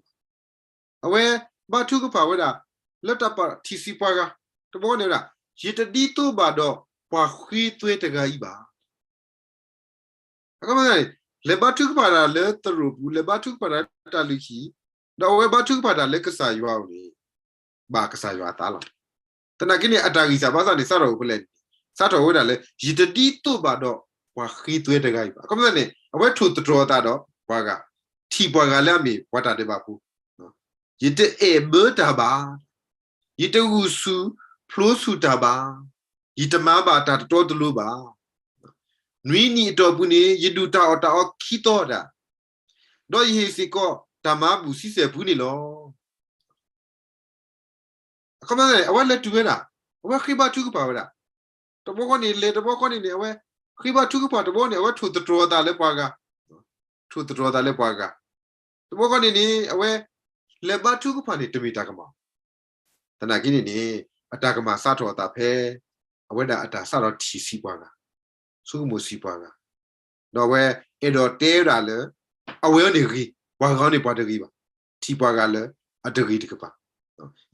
awe ba tu ku ba we da le ta pa ti si pa ga to bo ni da yi tu di to ba do pwa khwi twe ta ga yi ba ka ma le ba tu ku ba da le to ru bu le ba tu ku ba da ta lu ki do we ba tu ku ba da le ka sa yu a ni ba ka sa yu a ta la ta na ki ni ata gi sa ba sa ni sa ro bu le sa to we da le yi tu di to ba do pwa khwi twe ta ga yi ba ka ma ne awe thu to ta do pwa ga ti pwa ga le mi pwa ta de ba pu yi te e bo ta ba yi te hu su plo su ta ba yi te ma ba ta to to lo ba nui ni to pu ni yi du ta o ki to da do yi si ko ta ma bu si se pu ni lo ka ma ne awe le tu we da awe khi ba tu ku pa wa da to bo ko ni le to bo ko ni awe khi ba tu ku pa to bo ni awe thu to ta le pwa ga thu to ta le pwa ga to bo ko ni awe le ba tu ku pa ni to mi ta ka ma ta na ki ni ata ka ma sa to ta phe awe da ata sa ro ti si pwa ga su mo si pwa ga do we e do te ra le awe ni ri wa ga ni pwa de ri ba ti pwa ga le a de ri de ka pa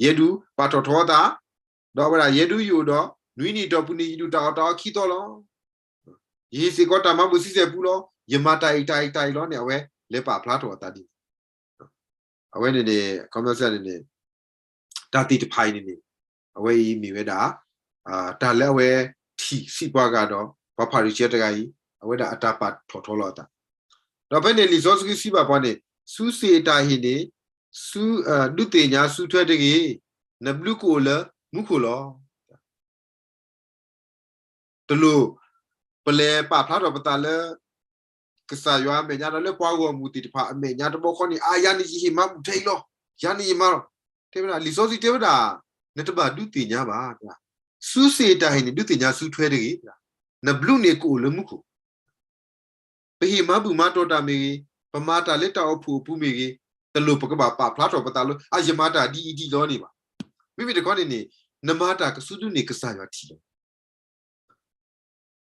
ye du pa to tho ta do we da ye du yu do nui ni do pu ni yu ta ki to lo ye si ko ta ma bu si se pu lo ye ma tai lo ne awe le pa phla to ta di အဝဲနေနေ commercial နေတာတီတဖိုင်နေအဝဲကြီးမိဝဲတာဒါလည်းအဝဲထီစီပွားကတော့ဘာဖာရီချက်တကကြီးအဝဲတာအတာပတ်ထော်လို့တာတော့ဘယ်နေ resource ကြီးစီပါပွားနေစူးစေတာဟင်းနေစူးဒုတေညာစူးထွက်တကြီးနဘလူကိုလမုခုလောတလို့ပလဲပါဖလာတော့ပတာလဲကစားရွာမေညာတော့လဲပွားကိုမူတီတဖာအမေညာတော့ခေါနီအာယာနီဟီမမထိလောယာနီမတေဗလာ resource တေဗလာနတဘဒုတေညာပါစူးစေတာဟင်းနေဒုတေညာစူးထွက်တကြီးနဘလူနေကိုလမုခုပဟိမဘူမတော်တာမေပမာတာလက်တောက်ဖူပူမေတလို့ပကပါပါဖလာတော့ပတာလို့အယမတာဒီလောနေပါမိမိတခေါနေနမတာကစုဒုနေကစားရွာထီလော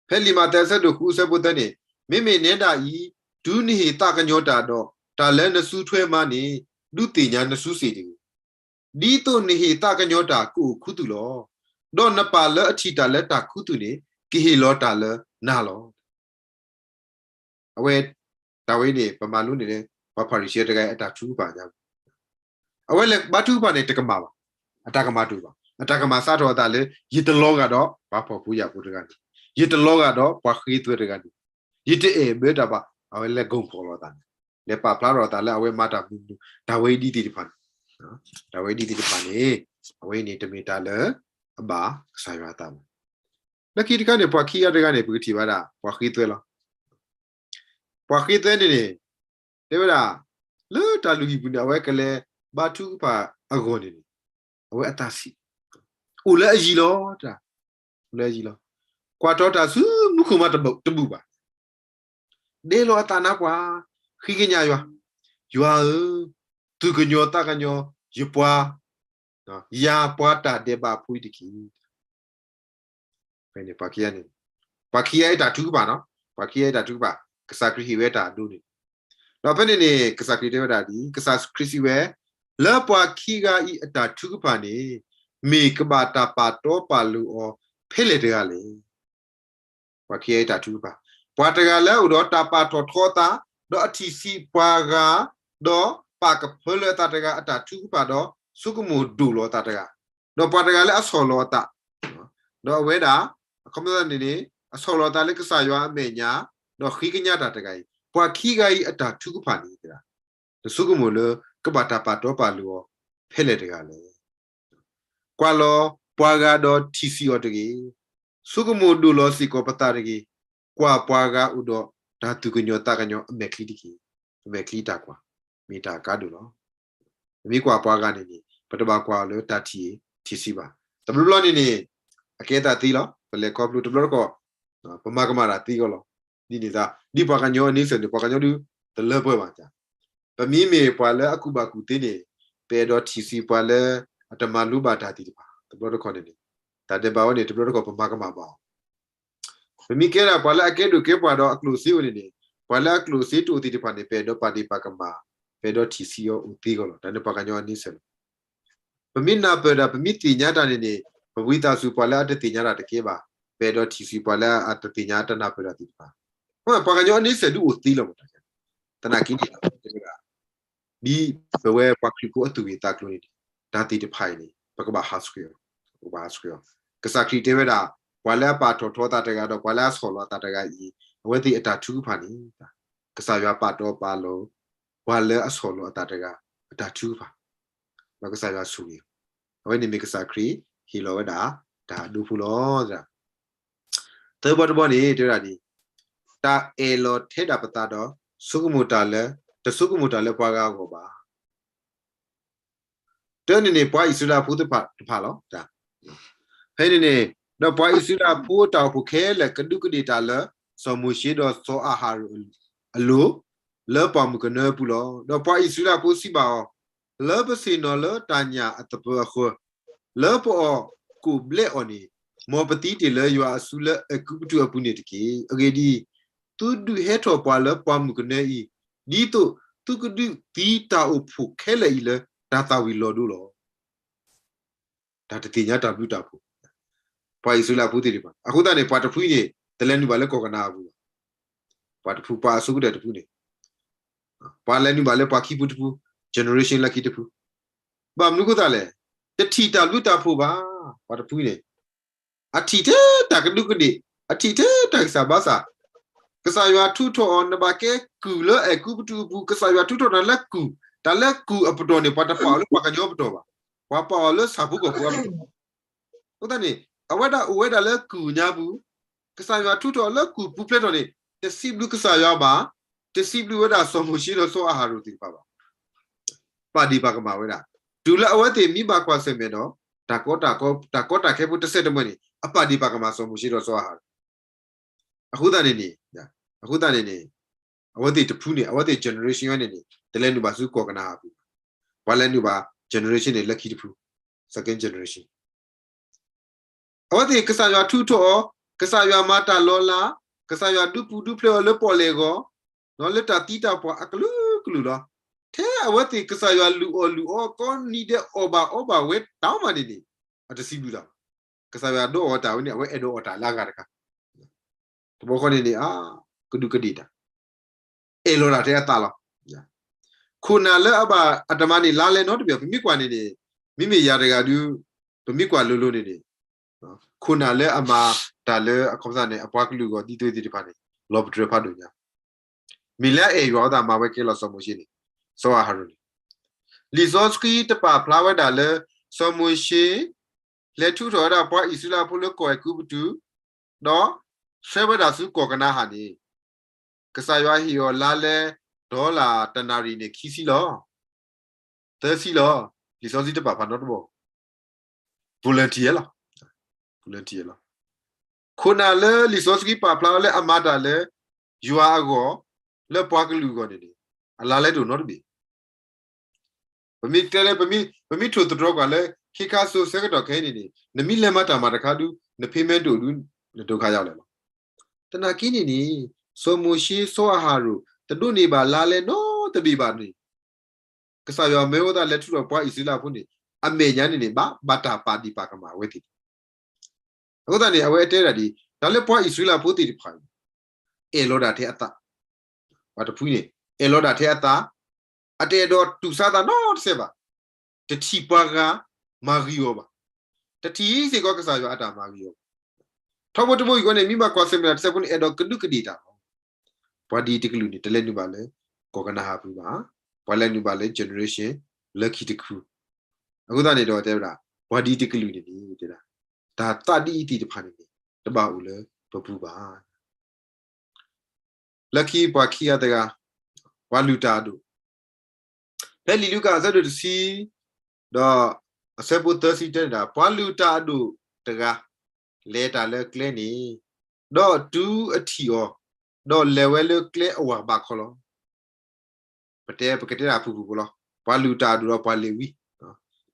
ဖဲလီမာတဲဆက်တို့ခုဆက်ဖို့တဲ့နေမိမိနေတာဤဒုနိဟိတကညောတာတော့တာလဲနစုထွဲမနေဒုတိညာနစုစီတီဒီတုနိဟိတကညောတာကိုခုတုလောတော့နပါလအထီတာလက်တာခုတုနေကိဟိလောတာလနာလောအဝဲတာဝဲနေပမာလူနေတဲ့ဘာဖာရီရှေတကအတာထူးပါကြအဝဲလက်ဘာထူးပါနေတကမာပါအတကမာတူပါအတကမာစားတော်တာလေရီတလောကတော့ဘာဖို့ဘူးရဘူးတကနေရီတလောကတော့ဘာခီသွဲတကနေရီတအေဘေတာပါအဝဲလက်ဂုံပေါ်လို့တာလေပါဖလာတော့တာလေအဝဲမတာဘူးဒါဝဲဒီတီတဖန်နော်ဒါဝဲဒီတီတဖန်နေအဝဲနေတမီတာလေအဘာဆိုင်ရတာလက်ခီတကနေပွားခီရတကနေဘူးတီပါတာပွားခီသွဲလောပွားခီသွဲနေတယ်လေဗလားလေတာလူကြီးဘူးအဝဲကလေးဘာထူးပါအကောနေအဝဲအတာစီဦးလဲအကြီးလောတာဦးလဲကြီးလောကွာတော့တာစုမခုမတဘူပါဒေလောအတာနာကွာခိကညာရွာသူကညောတာကညောရပွားနော်ရာပွားတာတဲ့ပါဖူးတကီဘယ်နေပါကီယနေပါကီယတာထူးပါနော်ပါကီယတာထူးပါကစားခရီဝဲတာဒူနေတော့ဘယ်နေကစားခရီဝဲတာဒီကစားခရီဝဲလောပွားခီကဤအတာထူးပါနေမေကဘာတာပါတော့ပါလူအောဖဲလေတကလေပွားခီတာထူးပါပွားတကလည်းဥတော့တာပါတော်ထောတာတော့အထီစီပွားကတော့ပါကဖလေတာတကအတာထူးပါတော့စုကမှုဒူလောတာတကတော့ပွားတကလည်းအစောလောတာတော့ဝဲတာကွန်ပျူတာနေအစောလောတာလည်းကစားရွာအမေညာတော့ခိကညာတာတကကြီးပွားခီကဤအတာထူးပါနေတာစုကမှုလကဘာတာပါတော့ပါလူအောဖဲလေတကလေကွာလောပွားကတော့ထီစီော်တကြီးစုကမိုဒူလောစီကိုပတာတကြီးကွာပွားကဥတော့ဓာတုကညောတာကညောအမေခီတကြီးအမေခီတာကွာမီတာကားဒူလောမိကွာပွားကနေနေပတဘာကွာလောတတီထီစီပါတဘလနေနေအကဲတာတီလောဘလေကောပလူတဘလကောပမာကမာတာတီကောလောဒီနေသာဒီပွားကညောနေစတဲ့ပွားကညောဒူတလဲပွဲပါကြပမီမေပွားလဲအခုပါကူတင်းနေပေတော့ထီစီပွားလဲအတမလူပါတာတီပါတဘလခေါ်နေဒါတဲ့ဘာဝနေတဘလကောပမာကမာပါပမီကဲတာပွားလဲအကဲဒူကဲပွားတော့အကလူစီဝင်နေပွားလဲအကလူစီတူတီတပါနေပေတော့ပါတီပါကမာပေတော့ထီစီယောဦးတီကောလောဒါနဲ့ပွားကညောနေစပမီနာပေတာပမီတီညာတာနေပဝိတာစုပွားလဲအတတီညာတာတကဲပါပေတော့ထီစီပွားလဲအတတီညာတနာပေတာတီပါဟောပွားကညောနေစဒူဦးတီလောမတာတနာကိနီဒီဘဝပွားခရီကိုအတူဝီတာကလို့ဒါတီတဖိုင်နေပကဘာဟာစကွေဥပါစကွေကစားခရီတေဝတာဝါလာပါထောထောတာတကတော့ဝါလာဆော်လောတာတကကြီးအဝဲတိအတာထူးဖာနေတာကစားရွာပါတော့ပါလို့ဝါလာအဆော်လောတာတကအတာထူးဖာမကစားရွာဆူရီအဝဲနေမကစားခရီဟီလောဝဒါဒါဒူဖူလောဆိုတာတေဘတ်ဘောနေတွေ့တာဒီတာအေလောထဲတာပတာတော့စုကမူတာလဲတစုကမူတာလဲပွားကားကိုပါတဲနေပွားဣစလာဖူးတဖာလောဒါဟဲနေတော့ပွားဣစလာဖူးတောက်ဖူခဲလဲကဒုကဒီတာလဲစောမူရှိတော့စောအာဟာအလိုလဲပမကနေပူလောတော့ပွားဣစလာဖူးစီပါလဲပစီနော်လဲတညာအတပခောလဲပေါ်ကူဘလက်အော်နီမောပတိတေလဲရွာဆူလဲအကူတူအပူနေတကေအကေဒီသူဒူဟဲထောပွားလဲပမကနေဤဒီတော့သူကဒီတီတာအဖူခဲလေလဲဒါတာဝီလောဒူလောဒါတတိညာတာဘူးတာဖူပွားဣစလာဖူးတေပါအခုတည်းပွားတဖူးနေတလဲနူပါလဲကောကနာဘူးပွားတဖူးပါဆုကတဲ့တဖူးနေပွားလဲနူပါလဲပွားခိဘူးတဖူး generation ละกี่ตัวบ้ามนุก็ตาเลยแต่ทีตาลุตาผู้บ้าว่าจะพูดเนี่ยอาทิตย์ตากระดูกดิอาทิตย์ตากสาบาสากษายว่าทุทอนนบาเกกูเลเอกูปตูบุกษายว่าทุทอนนั่นแหละกูแต่ละกูอัปโดนี่ปัตตาปาลุปากกันยอบตัวบ้าว่าปาลุสาบุกกูอัปโดก็ตอนนี้เอาไว้ได้ละกูญาบุกษายว่าทุทอนละกูปุ๊บเลยตอนนี้แต่สิบลูกษายว่าบ้าแต่สิบลูกว่าได้สมุชิโรโซอาหารุติป้าบ้าปาดีปากมาเวลาดูแลเอาไว้เต็มมีบากว่าเสมเนาะตากอตาแค่พุทธเสด็จมันนี่อปาดีปากมาสมุชิโรโซอาหารအခုတန်နေအခုတန်နေအဝတိတဖူးနေအဝတိ generation ရနေနေတလဲနုပါစုကောကနာဘူးဘာလဲနုပါ generation နေလက်ခီတဖူး second generation အဝတိကစားရထူထောကစားရမာတာလောလာကစားရဒူပူဒူဖလေလပေါ်လေကိုနော်လက်တာတီတာပေါ်အကလူကလူတော့ထဲအဝတိကစားရလူအောကောနီတဲ့ over ဝဲတောင်းမှနေနေအတစီဘူးလားကစားရတော့အော်တာဝနေအဝဲအဲ့တော့အော်တာလာကတကဘောခနေနေကဒုကဒီတာအေလိုလာတဲ့တာလောခုနလည်းအဘအတမနီလာလဲနော်တပြမိကွာနေနေမိမိရာတကဒူမိကွာလိုလိုနေနေခုနလည်းအမဒါလည်းအခေါစားနေအပွားကလူကတီးသွေးတီးပါနေလောဘဒရဖတ်တို့ညာမီလာအေရောတာမှာပဲကဲလို့ဆိုမရှိနေဆိုဟာရူလီဇော့စကီတပါဖလာဝဒါလည်းဆိုမရှိလက်ထူတော်တာပွားအစ္စလာဖုလကိုကူဘတူတော့เซเวดาสุกอกนาหานี่กษายว่าฮียอลาเลดอลาตนารีนี่คีซีลอเตซีลอลิซอซิตปะพานอตบ่ volunteer ล่ะ volunteer ล่ะခုနလေလီဆိုစကီပါပလာလေအမတာလေယူအားကိုလေပွားကလူကိုနေနေအလာလဲတို့နော်တပြီပမိတဲလေပမိထိုတော်ကလေခိခါဆိုစကတော့ခဲနေနေနမိလက်မတာမှာတခါတူနဖေမဲတို့လူဒုက္ခရောက်လေတနာကင်းနေနေဆိုမရှိဆိုအာဟာရုတတို့နေပါလာလဲနော်တပိပါနေကစားရမဲဝဒလက်ထူတော့ပွားအစ္စလာဖုန်နေအမေညာနေနေပါဘတာပါတီပါကမှာဝဲတိအခုတည်းအဝဲအတဲရဒီဒါလည်းပွားအစ္စလာဖို့တိဖိုင်အေလောဒါတဲ့အတဘာတဖူးနေအေလောဒါတဲ့အတအတဲတော့တူစားတာနော်ဆက်ပါတတိပါကမာဂီယောပါတတိစီကကစားရအတာမာဂီယောထောက်ဖို့တမို့ကိုနေမိမကွာစင်မတ်စကွန်အဲ့တော့ကဒုကဒီတာဘာဒီတကလူနေတလဲနုပါလဲကောကနာဟာဘူးပါဘာလဲနုပါလဲ generation lucky တခုအခုသားနေတော့တဲ့ဗျာဘာဒီတကလူနေပြီတဲ့ဒါတတိတီတဖာနေတပါဦးလဲဘဘူးပါ lucky ဘာခီရတဲ့ကဝါလူတာတို့ဘယ်လီလူကဇတ်တို့စီတော့အစပုတ်သစီတဲ့ဒါဘာလူတာတို့တကလေတာလေကလနေတော့တူအထီရောတော့ level လေကလအဝဘာခေါ်လို့ပကတဲ့ဖူဖူလို့ဘာလူတာတို့တော့ဘာလေဝီ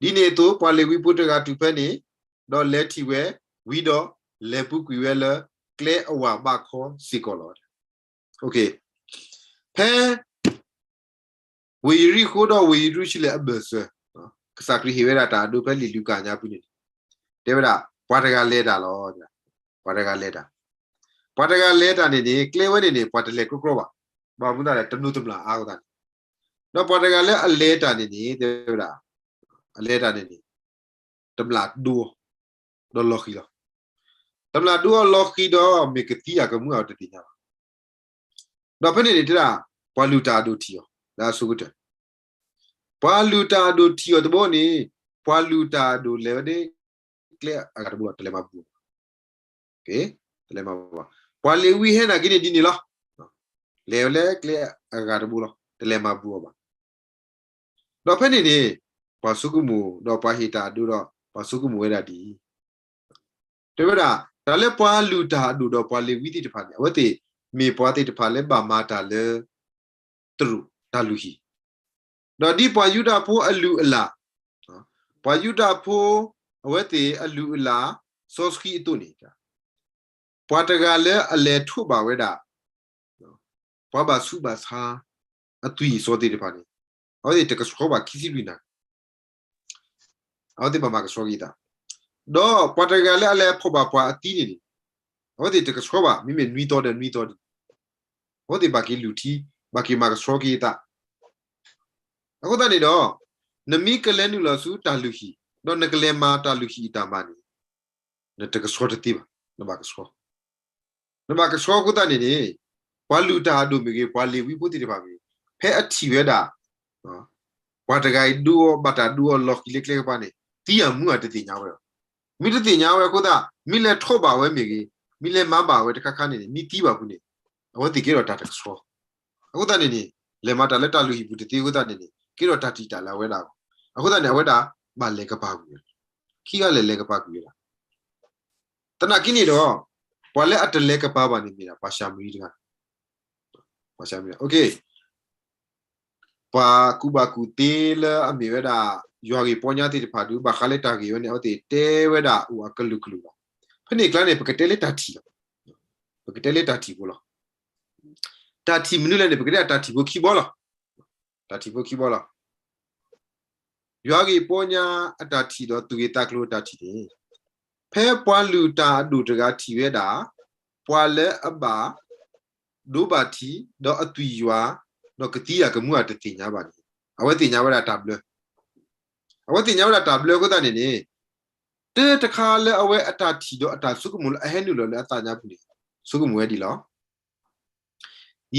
ဒီနေတော့ဘာလေဝီပုတ်ကတူဖက်နေတော့လက်ထီဝဲဝီတော့လေပုကွေဝဲလေကလအဝဘာခေါ်စီကောလို့โอเคဖဲဝီရီခိုးတော့ဝီရူရှိလေအဘဆကစားကရီဟေဝဲတာတို့ဖက်လီလူကညာပြီနေတဲ့ဗျာပွားတကလဲတာလောပွားတကလဲတာနေနေကလဲဝဲနေနေပွားတလဲကရောပါဘာမှမလဲတနုတမလားအားကတာတော့ပွားတကလဲအလဲတာနေနေတဲ့ဗျာအလဲတာနေနေတမလားဒူဒေါ်လော်ခီလောတမလားဒူလော်ခီတော့မေကတိယကမှုအောင်တတိညာတော့ဖနေနေတာပွာလူတာဒူတီယောဒါဆိုကြတယ်ပွာလူတာဒူတီယောတဘောနေပွာလူတာဒူလဲတဲ့clear agar buat telema bu oke telema bu wale wi he na gini dini lo le clear agar bu lo telema bu ba do phe ni ni pasukumu do pahita du do pasukumu we da di de ba da le pwa lu ta du do pwa le wi ti de pha ni awate me pwa ti de pha le ba ma ta le tru da lu hi do di pwa yuda pho alu ala pwa yuda phoအဝဲတေအလူအလာစောစခီအတုနေတာပွာတကလည်းအလဲထုပါဝဲတာပွာဘာစုပါစာအတူစောတေတပါနေဟောဒီတကစခေါပါခီစီလူနာဟောဒီဘာမကစောဂီတာတော့ပွာတကလည်းအလဲဖောပါပွာအတီးနေဟောဒီတကစခေါပါမိမေနွီတော်တယ်ဟောဒီဘာကီလူတီဘာကီမကစောဂီတာ အခုတနေတော့နမီကလဲနူလို့စုတာလူဟီတော့နကလဲမာတာလူဟီတာမနီနတကစောတတိပါနဘကစောခုတနေနေဘွာလူတာဒိုမီကေဘွာလီဝီပုတိတပါမီဖဲအထီဝဲတာနော်ဘွာတဂိုင်ဒူဘတာဒူလော့ကီလက်လက်ပါနေတီးရမှုအတတိညာဝဲမိတတိညာဝဲခုတမိလဲထော့ပါဝဲမီကေမိလဲမပါဝဲတခါခါနေမိတီးပါဘူးနေအဝတိကေတော့တာတကစောအခုတနေနေလေမတာလက်တာလူဟီပုတိခုတနေနေကေတော့တာတီတာလာဝဲတာအခုတနေဝဲတာမလဲကပါဘူးခီကလဲကပါဘူးလားတနာကိနေတော့ဘွာလဲအတလဲကပါပါနေမိတာပါရှာမီတကပါရှာမီโอเคပါကူဘာကူတေးလာအမေဝဲတာရွာကြီးပေါ်ညာတိတဖာဒူဘာခလက်တာကြီးရောနေဟုတ်တယ်တဲဝဲတာဟိုကလူကလူပါဖနေကလနေပကတဲလက်တာတီပကတဲလက်တာတီဘောလားတာတီမနုလည်းနေပကတဲတာတီဘောခီဘောလားတာတီဘောခီဘောလားရွာကြီးပေါ်ညာအတာတီတော့သူကြီးတကလို့တာတီတယ်ဖဲပွားလူတာအတူတကားတီဝဲတာပွားလဲအပါဒိုဘာတီတော့အတူရွာတော့ကတိရကမှုအတတိညာပါနေအဝဲတိညာဝဲတာတဘလအဝဲတိညာဝဲတာတဘလကိုတနေနေတဲတခါလဲအဝဲအတာတီတော့အတာစုကမှုလဲအဟဲနုလောလဲအတာညာဘူးနေစုကမှုဝဲဒီလော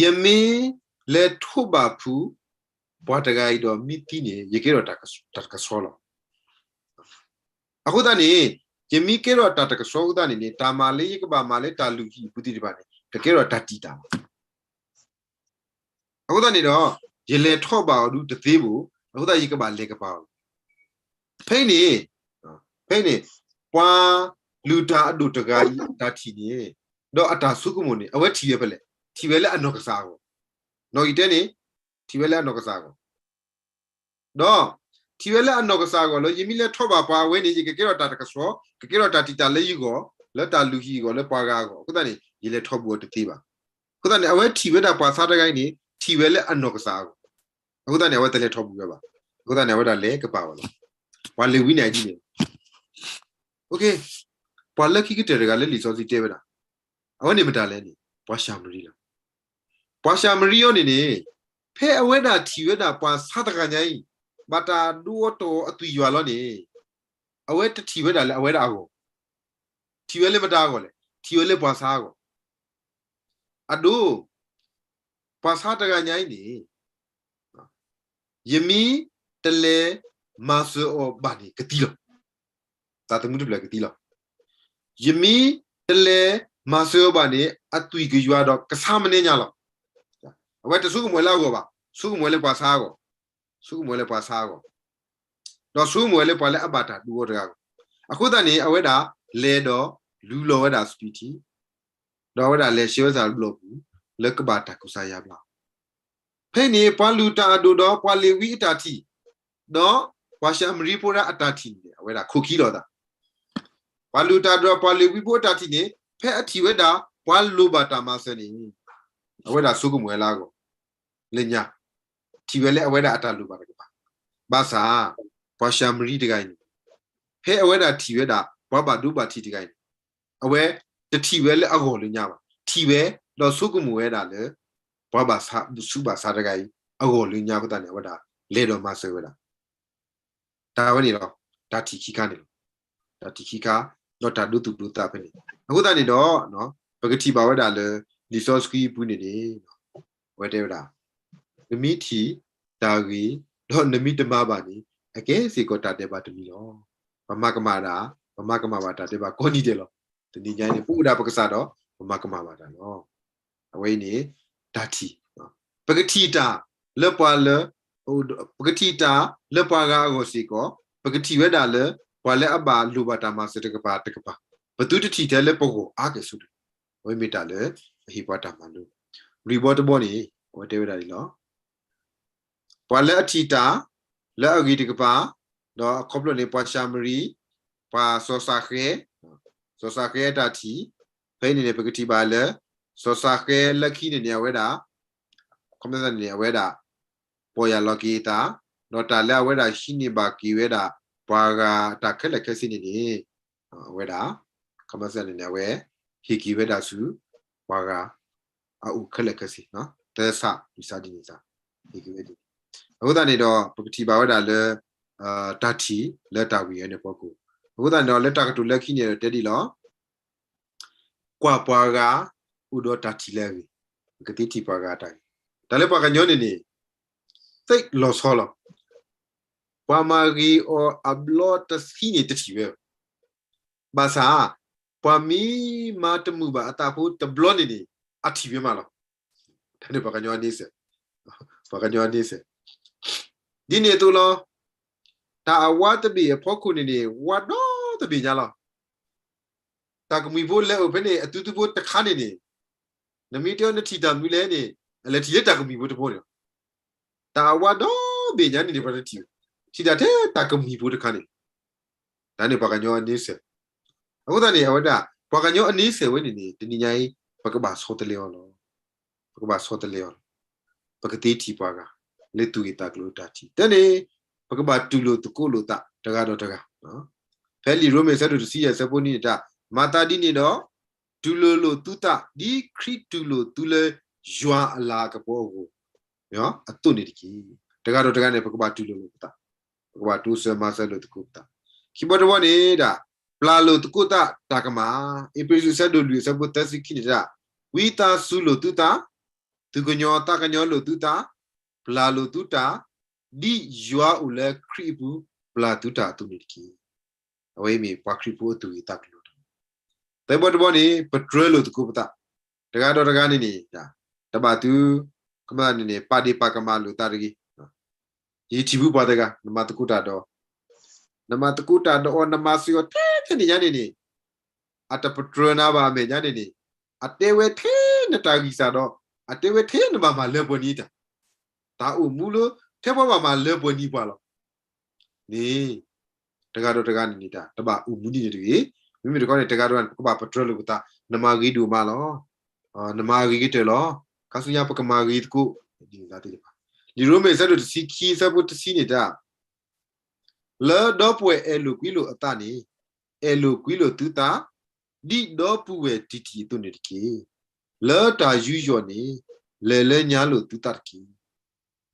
ယမေလဲထုဘာဖူဘွားတဂိုင်တော့မိတိနေရေကေတော့တကဆောလောအခုတနေယမိကေတော့တကဆောဥဒနေနေတာမာလေးကဘာမာလေးတာလူကြီးဘူးတိဒီပါနေတကယ်တော့တတီတာအခုတနေတော့ရေလေထော့ပါဘူးတသေးဘူးအခုတရေကဘာလေကပါဖိနေပွာလူတာအဒုတကာကြီးတာတီနေတော့အတာစုကမုန်နေအဝဲထီရပဲလေထီပဲလေအနောက်ကစားကိုနော်ဤတဲ့နေထီပဲလေအနောက်ကစားကိုတော့ထီပဲလေအနောက်ကစားကိုလို့ယမိလေထော့ပါပွာဝဲနေကြီးကဲတော့တာတကဆောကဲတော့တာတီတာလေယူကိုလက်တာလူကြီးကိုလက်ပွားကားကိုအခုတနေရေလေထော့ဘူးတသေးပါခုတနေအဝဲထီပဲတာပွာစားတကိုင်းနေထီပဲလေအနောက်ကစားကိုအခုတနေအဝဲတလေထော့ဘူးပဲပါအခုတနေအဝဲတာလေကပါပါလားဝါလေဝိနိုင်ကြီးနေโอเคပွာလက်ခိကတဲ့ကလည်းလီစောစီတဲပဲလားအဝဲနေမတာလဲနေပွာရှာမရီလားပွာရှာမရီရောနေဖဲအဝဲတာထီဝဲတာပွာစားတကညာကြီးဘာတာဒူတော့အတူရွာလောနေအဝဲတထီဝဲတာလဲအဝဲတာကိုထီဝဲလေမတာကိုလေထီဝဲလေပွာစားကိုအဒူပွာစားတကညာကြီးနေယမီတလေမဆောဘာဒီကတိလောတာတမှုတပလကတိလောယမီတလေမဆောဘာနေအတူကရွာတော့ကစားမနေညာလောအဝဲတဆုကမွေလောက်ကိုပါဆုကမွေလေပွာစားကိုတော့ဆုမွေလေပွာလေအဘတာဒူဝတကာကိုအခုတနေအဝဲတာလဲတော့လူလောဝဲတာစပီတီတော့ဝဲတာလဲရှေဝစာလို့ဘူးလက်ကဘာတာကုစာရပါဖိနေပွာလူတာဒူတော့ပွာလေဝီအတာတီတော့ဝါရှာမရီပိုရာအတာတီအဝဲတာခုခီတော့တာပွာလူတာတော့ပွာလေဝီပိုအတာတီနေဖဲအတီဝဲတာပွာလူဘာတာမဆနေအဝဲတာဆုကမွေလာကိုလညာတီဝဲလေအဝဲတာအတာလူဘာကပါဘာသာပွာရှာမရီတကိုင်းဖဲအဝဲတာတီဝဲတာဘွာဘာဒူဘာတီတကိုင်းအဝဲတတီဝဲလေအကောလညာပါတီဝဲတော့ဆုကမွေတာလေဘွာဘာစာစုဘာစာတကိုင်းအကောလညာကတနေဝဲတာလေတော့မဆွဲဝဲတာဒါဝဲနေတော့ဒါတီခီကနေဒါတီခီကတော့ဒါဒုတူတာပဲနေအခုတနေတော့နော်ပကတိပါဝဲတာလေလီဆော့စကီပူနေနေဝဲတဲ့တာနမီတီဒါကြီးတော့နမီတမပါနေအကဲစီကိုတာတဲ့ပါတမီတော့ဗမာကမာတာပါတာတဲ့ပါကိုနီတယ်လို့တနည်းညိုင်းနေပူတာပကစားတော့ဗမာကမာပါတာနော်အဝဲနေဒါတီနော်ပကတိတာလက်ပွားလေဟိုပကတိတာလက်ပွားကားကိုစီကိုပကတိဝဲတာလေဘွာလဲအပါလူပါတာမစတကပါဘသူတတိတဲ့လက်ပုတ်ကိုအားကဲဆုတယ်ဝဲမီတာလေဟိပါတာမလို့ရီဘော့တဘောနေဟိုတဲဝဲတာဒီလောဘွာလဲအတီတာလက်အဂီတကပါတော့ခေါပလနေပွာရှာမရီပါဆောစာခဲတာတီဖဲနေပကတိပါလေဆောစာခဲလက်ခီနေဝဲတာကွန်မန်နေဝဲတာပေါ်ရလော်ကီတာတော့တာလဲဝဲတာရှိနေပါကီဝဲတာဘွာကတာခက်လက်ခက်စီနေနေဝဲတာကွန်မန်နေဝဲဟီကီဝဲတာစုဘွာကအုခက်လက်ခက်စီနော်တဲဆာဒီစာဒီနေစာဟီကီဝဲဒီ အခုတည်းတော့ပကတိပါဝတာလဲတာတီလက်တာဝီရဲ့ပေါ့ကိုအခုတည်းတော့လက်တာကတူလက်ခိနေတဲ့တက်ဒီလောကွာပွားကဥတော်တာတီလဲပကတိတီပွားကတိုင်းဒါလည်းပွားကညောနေနေသိလောဆောလောပွားမာဂီအောအဘလော့တစီနေတတီပဲဘာသာပွားမီမာတမှုပါအတာဖို့တဘလော့နေနေအတီပဲမလားဒါလည်းပွားကညောနေစေပွားကညောနေစေဒီနေတူလောတာအဝတ်တဘီအဖို့ခုနေနေဝတ်တော့တဘီညာလားတာကမီဖို့လဲဘယ်နေအတူတူဖို့တခါနေနေနမီတယောနတီတာမီလဲနေအလက်တီတာကမီဖို့တဖို့တာဝတ်တော့ဘီညာနေပါတတီတီတာတဲ့တာကမီဖို့တခါနေဒါနေပါကညောနေစေအခုတည်းအဝတ်ပါကညောအနည်းစေဝနေနေဒီညိုင်းပကဘာဆောတလေရောပကဘာဆောတလေရောပကတိတီပါကလေတူီတာကလိုတာတီတဲ့နေပကဘာတူလို့တကုလို့တာတကားတော့တကားနော်ဖဲလီရိုမေဆက်တို့စီရစပုန်နေတာမာတာဒီနေတော့ဒူလိုလိုတူတာဒီခရစ်တူလိုတူလေယွာအလာကပေါ်ကိုနော်အတုနေတကြီးတကားတော့တကားနေပကဘာတူလိုလို့တာပကဘာတူဆမဆလို့တကုတာခိဘတော်နေတာပလာလိုတကုတာတာကမာအပရိဆက်တို့လူစပုတ်သက်စီခိနေတာဝီတာဆူလိုတူတာသူကညောတာကညောလိုတူတာပလာလိုတူတာဒီယွာဦးလေခရစ်ဘူးပလာတူတာတူနေတကြီးအဝေးမီပွားခရစ်ဘူးတူတာကလို့แต่บทนี้ปะตรลุตกุปตะตะกาดอตะกานี่จ้ะตะบะตูกะมะนี่ปาดิปากะมะลุตะตะกียีทิบุปะตะกานมะตะกุตะดอนมะสิโยเทนี่ญานี่อะตะปะตรนาบะเมญานี่อะเตเวเทนตะกีซะดออะเตเวเทนบะมะเลปนี่ตะตาอุมูโลเทบะบะมะเลปนี่ปะลอนี่ตะกาดอตะกานี่ตะตะบะอุมูนี่ตะกีမိမိတကောနဲ့တကားတော့ပပထရလို့ကနမဂီဒူမာလောနမဂီကတဲလောကဆုညာပကမာဂီတကုဒီလာတိပါဒီရိုမေဆက်လို့စီခီစပုတ်စီနေတာလောတော့ပွဲအဲလိုကွီလိုအတနေအဲလိုကွီလိုတူတာဒီတော့ပူဝဲတီတီတုန်နေတကီလောတာယူယောနေလဲလဲညာလို့တူတာတကီ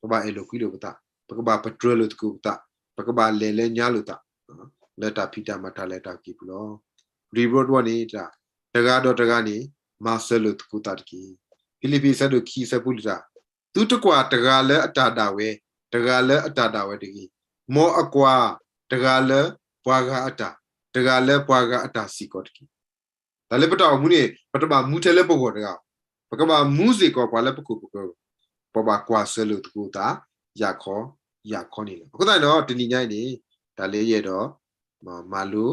ပပအဲလိုကွီလိုကတာပကပပထရလို့တကုတာပကပလဲလဲညာလို့တာလက်တာဖိတာမတာလက်တာကီပလောရီဘရော့နေတာတကားတော့တကားနေမာဆယ်လိုတကူတာတကီဖိလိပင်းဆက်တို့ခီဆက်ပူလတာသူတကွာတကားလဲအတာတာဝဲတကားလဲအတာတာဝဲတကီမောအကွာတကားလဲဘွာကအတာတကားလဲဘွာကအတာစီကောတကီဒါလည်းပတော်မူနေပထမမူထဲလဲပုတ်ခေါ်တကားပကဘာမူစီကောဘာလဲပကုပကောပပကွာဆယ်လိုတကူတာရခေါနေလေအခုတော့တဏိညိုင်းနေဒါလေးရဲ့တော့မာလူ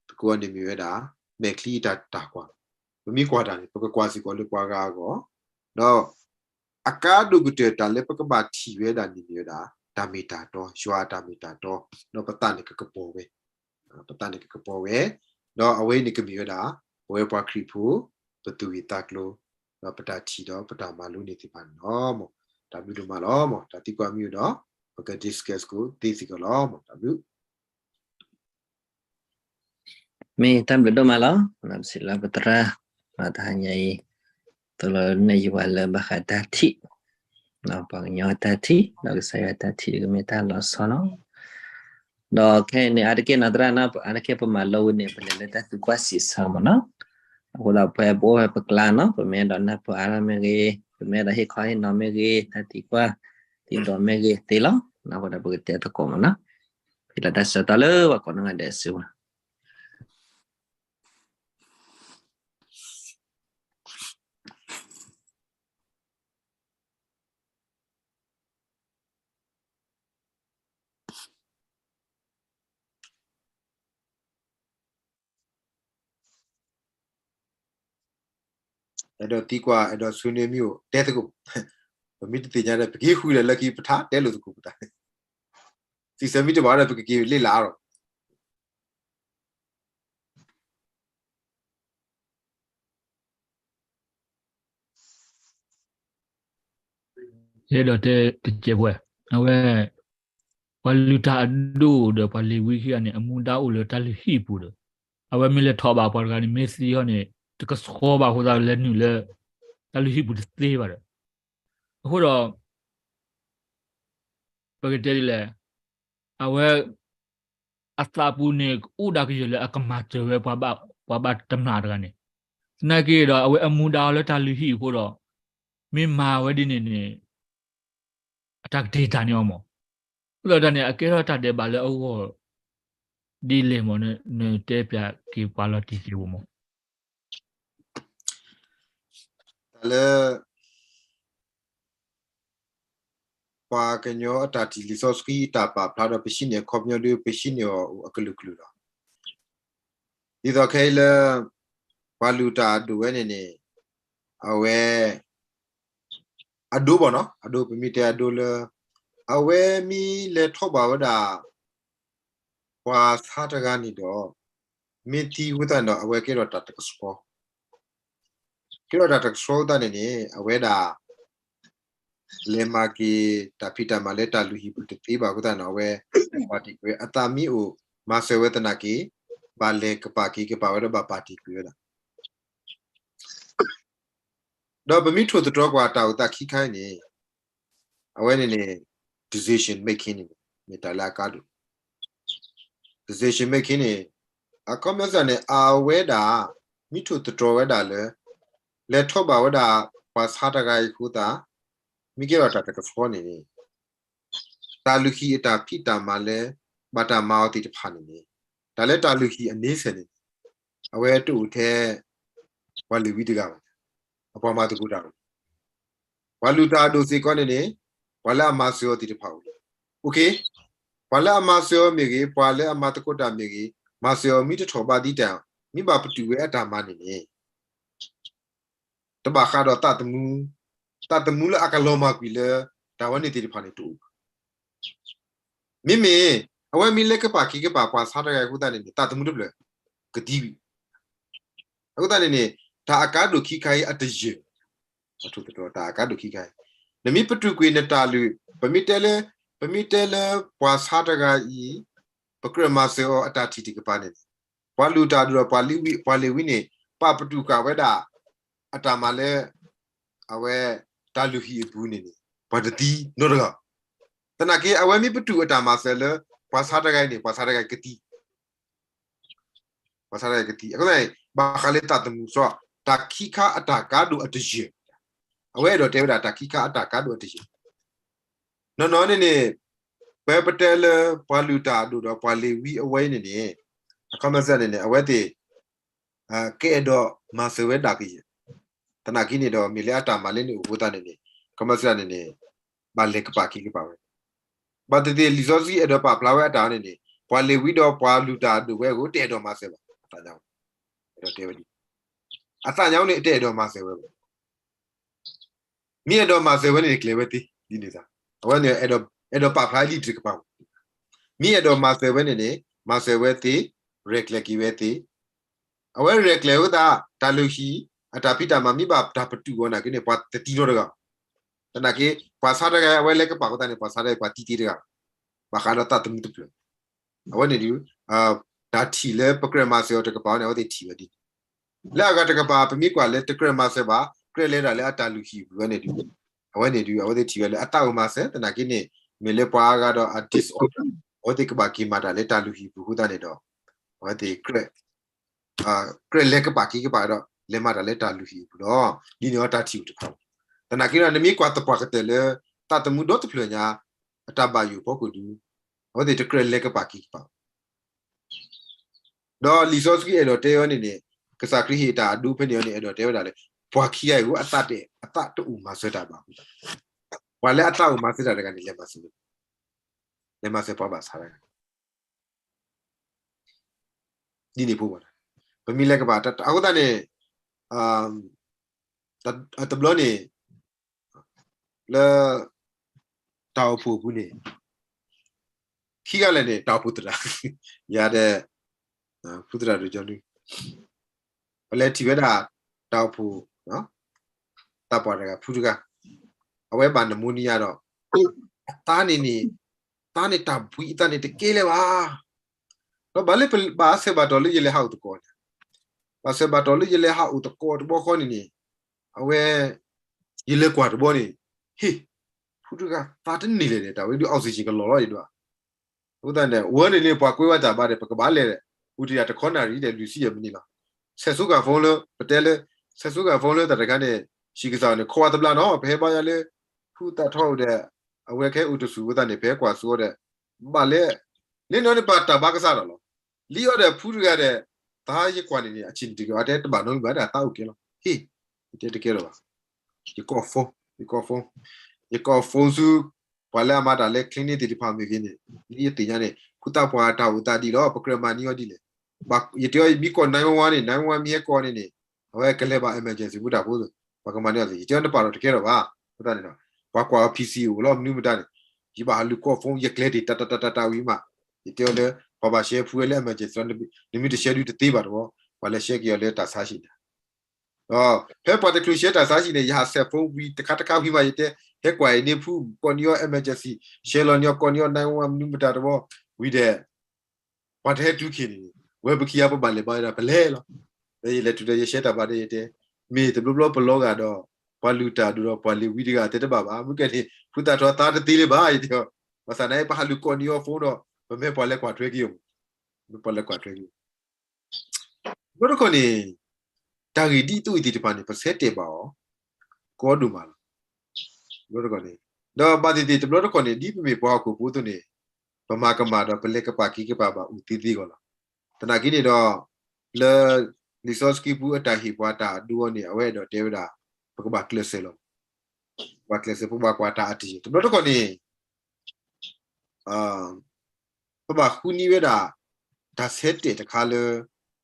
တကူအနေမြဲတာမေခလီတာကွာမမီကွာတာလေပကကွာစီကောလေကွာကားကောတော့အကားဒုကတဲ့တာလေပကဘာထီဝဲတာနေမြဲတာဒါမီတာတော့ရွာတာမီတာတော့တော့ပတန်ကပေါ်ပဲပတန်ကပေါ်ပဲတော့အဝေးနေကမြဲတာဝဲပွားခရီဖူပတူဝီတကလို့တော့ပတာထီတော့ပတာမာလူနေတိပါနော်မဒါမြူလို့မလောမဒါတိကွာမြူတော့ပကဒစ်ကက်ကိုတီစီကလောမဒါမြူmi tam bedo malo nam sila putra matanyai tolo ne yuwala bahadati no pangyo tati no saya tati gemeta lo sono do ke ne adake nadra na adake pamalo ne peleta tu kwasi sama no aku la pa bo pa klano pa me do na pa ara me ge pa me da he khai no me ge tati kwa ti do me ge te lo na ko da bugte to ko na pila da sa talo wa ko na de suအဲ့တော့တီကွာအဲ့တော့ဆွေးနွေးမျိုးတဲတကုဗမိတတိညာတဲ့ပကေးခူလေလက်ကီပထားတဲလို့တကုပတာစီစမီတဘာတဲ့ပကေးလေလာတော့ये लोटे पिचे बुए अवे वालुटा दो दे पाली विकी ने अमुदा उले ताली ही पुदो अवे मिले थोबा परगानी मेसी होने तक सोबा होदा ले नु ले ताली ही पुदो स्ते बारे အခုတော့ Pagkatili awe asapune udah kejele akamaje we paba temna dagane nagi do awe amuda le talihi ko do mimma we dinene atak data ni omo lo dane akira ta de bale o di le mo ne te pya ki quality ki mo le pa kenyo atati lisoski ta pa plado pishine kopnyo de pishine o akulukulu do ido kele valuta do wenene awe ado bono ado pemite ado le awe mi le thoba wada kwa sataga ni do miti wutan do awe kero tatak spo kero tatak spo da ne awe da lema ki tapita maleta luhi puti ba wutan awe party kwe atami o masewetana ki bale kapaki ke pawada ba party kwe da do ba mi tho to kwa ta uta ki khai ni awe ne decision making ni tala kadu decision making ni akomesa ne awe da mi tho to weda le thoba wada kwa sataga ikuta mi ke wata ta ko ni taluki eta pita male bata maoti de phani ni dale taluki ane se ni awe tu the wali widiga apa ma tu da waluta do se ko ni wala masyo ti de phaw okay wala masyo mi ge wala amatakota mi ge masyo mi de thoba di tan mi ba ptu we ata ma ni taba kha do tatamu la akaloma kwi le da wani ti de phani tu mimi awe mi le ke pa ki ke pa kwa sa ta ga ku ta ni ta tamu de ble gdi bi ku ta ni ta akado ki kai ataje atu to ta akado ki kai ne mi patu kwi ne ta lu pamitele kwa sa ta ga yi pakrama se o atati ti ke pa ni wa lu ta do pa li wi ni pa patu ka we da atama le awe ta lu hi bu ni pa di no da tanake awe mi patu atama se le kwa sa ta ga ni kwa sa ta ga kati kwa sa ta ga kati ko dai ba khale ta tamu so ta kika ataka do ataje awe do te da ta kika ataka do ataje no ne pe patel paluta do pale wi awe ni akama sa ne awe te ke do ma se we da ki tanaki ni do mi le atama le ni u ta ne kama sa ne ba le ka pa ki ke pa we ba te lisosi edo pa plawe ata ne pale wi do paluta do we ko te do ma se ba ta jaw edo te we ata jaw ni te do ma se we mi edo ma se we ni kleweti di ni sa awe ne edo pa pla li trick pa mi edo ma se we ni ma se we ti rekle ki we ti awe rekle u da talushi ata pita ma mi ba ta patu ona ki ne pa ti no da tanake pa sa da ga awe le ka pa ko ta ne pa sa da pa ti da ba kha da ta tu tu awe ne di da ti le program se o ta ka pa ne o ti ti we di la ga ta ka pa mi kwa le program se ba kre le da le ata lu hi bu ne di awe ne di awe ti we le ata o ma se tanake ne me le pa ga do a disorder o ti ka ba ki ma da le ta lu hi bu hu da ne do awe ti kre le ka pa ki ka pa do le ma da le ta lu hi bu do ni no ta ti u ta tanake na mi kwa ta pa ka te le ta ta mu do tu plo nya ata ba yu po ko du o ti kre le ka pa ki pa do lisoski edo te yo ni ka sa kri hi ta du phe ni yo ni edo te yo da le pwa ki ai ko ata to u ma se ta ba wa le ata u ma se ta da ga ni le ma se pa ba sa ra ni ni pu ba ba mi le ka ba ta a ko ta ne ta blo ni le tao pu bu ni ki ga le ne tao pu tra ya de pu tra do jo ni le ti we da tao pu no ta pa da pu ga awe ba na mu ni ya do ta ni ta bu ta ni te ke le ba no ba le ba se ba do le ye le ha u to ko ba se ba do le ye le ha u to ko bo ko ni awe ye le kwa bo ni hi พูดกันฟาดนี่เลยแต่ว่าดูออกซิเจนก็หล่อเลยด้วยพูดแต่เนี่ยวันนี้พอคุยว่าจะบ้าเลยปกบ้านเลยพูดที่จะคนอะไรเดี๋ยวลูซี่ยังไม่นี่ละเสสุกับฟงเลยประเดี๋ยวเลยเสสุกับฟงเลยแต่กันเนี่ยชิคกี้พายเนี่ยขวดตบลาเนาะเพ่บ้านเลยพูดแต่ท้าวเด้เอาไว้แค่อุตสุแต่เนี่ยเพ่กว่าสู้เด้บ้านเลยนี่น้องเนี่ยปัตตาบ้าก็ซาแล้วลีออเด้พูดกันเด้ตายยี่กว่านี่ชินติกว่าเด้ตบ้านน้องบ้านเด้ตาโอเคแล้วเฮ้ยเดี๋ยวเกี่ยวละยี่กอฟยี่กอฟซูพอแล้วมาได้เลยคลินิกที่พามีกินนี่ตีเนี่ยคุตาพอตาอุตาดีแล้วปกติมานี่ก็ดีเลยบักยี่ที่มีคน911มีคนนี่เอาไว้ก็เลยว่า emergency บุตรพูดบักมันเนี่ยยี่ที่อันเดอร์พาร์ตเกี่ยวว่าพุทธานี่นะบักว่า PCU แล้วมีมุดานยี่บ้าลูกก็ฟงยี่เคล็ดตาวิมายี่ที่เลยพอบ้าเชฟพูดเลย emergency นี่มีแต่เชฟดูตีบาร์วะพอเลยเชฟกี่เลยตาสาชินอ๋อเพื่อพอจะครูเชฟตาสาชินเนี่ยยาเสพฟงวิตคัตข้าววิมายี่ที่เฮ้กว่านี่พูดคนยอ emergency เชลล์ยอคนยอ911มีมุดานวะวิเดวันเฮ็ดทุกทีนี่เว็บขี้ยาปบันเลยบ้านเราเปล่าแล้วเลยเลยทุกเดือนเชตาบาร์เดมีแต่บล็อกๆกันดอพอลูตาดูดอพอลีวิดีโอเตตบ้ามุกเห็นพุทธะทอตาตีเลยบ้าอีเดียวภาษาไหนพาลูกคนยอโฟนดอไม่พอเล็กกว่าทเวกิวไม่พอเล็กกว่าทเวกิวบล็อกคนนี้ตากีดีตู้อีที่ปานี่ภาษาเตบ้าก็ดูมาบล็อกคนนี้ดอบาดีบล็อกคนนี้ดีไม่พอกูพูดตัวนี้ประมาณกันมาดอเป็นเล็กกับปากีกับปาบ้าอุติดีก่อนละแต่นักกินนี่ดอเลลิซอสกีบูอัตหิบวาตาดูนี่เอาไว้ดอเทวดาปกบักเลเซลบักเลเซปกบักวาตาอติตุบล็อกคนนี้ปกบักคุณีเวดาตาเซตเตตะคาเล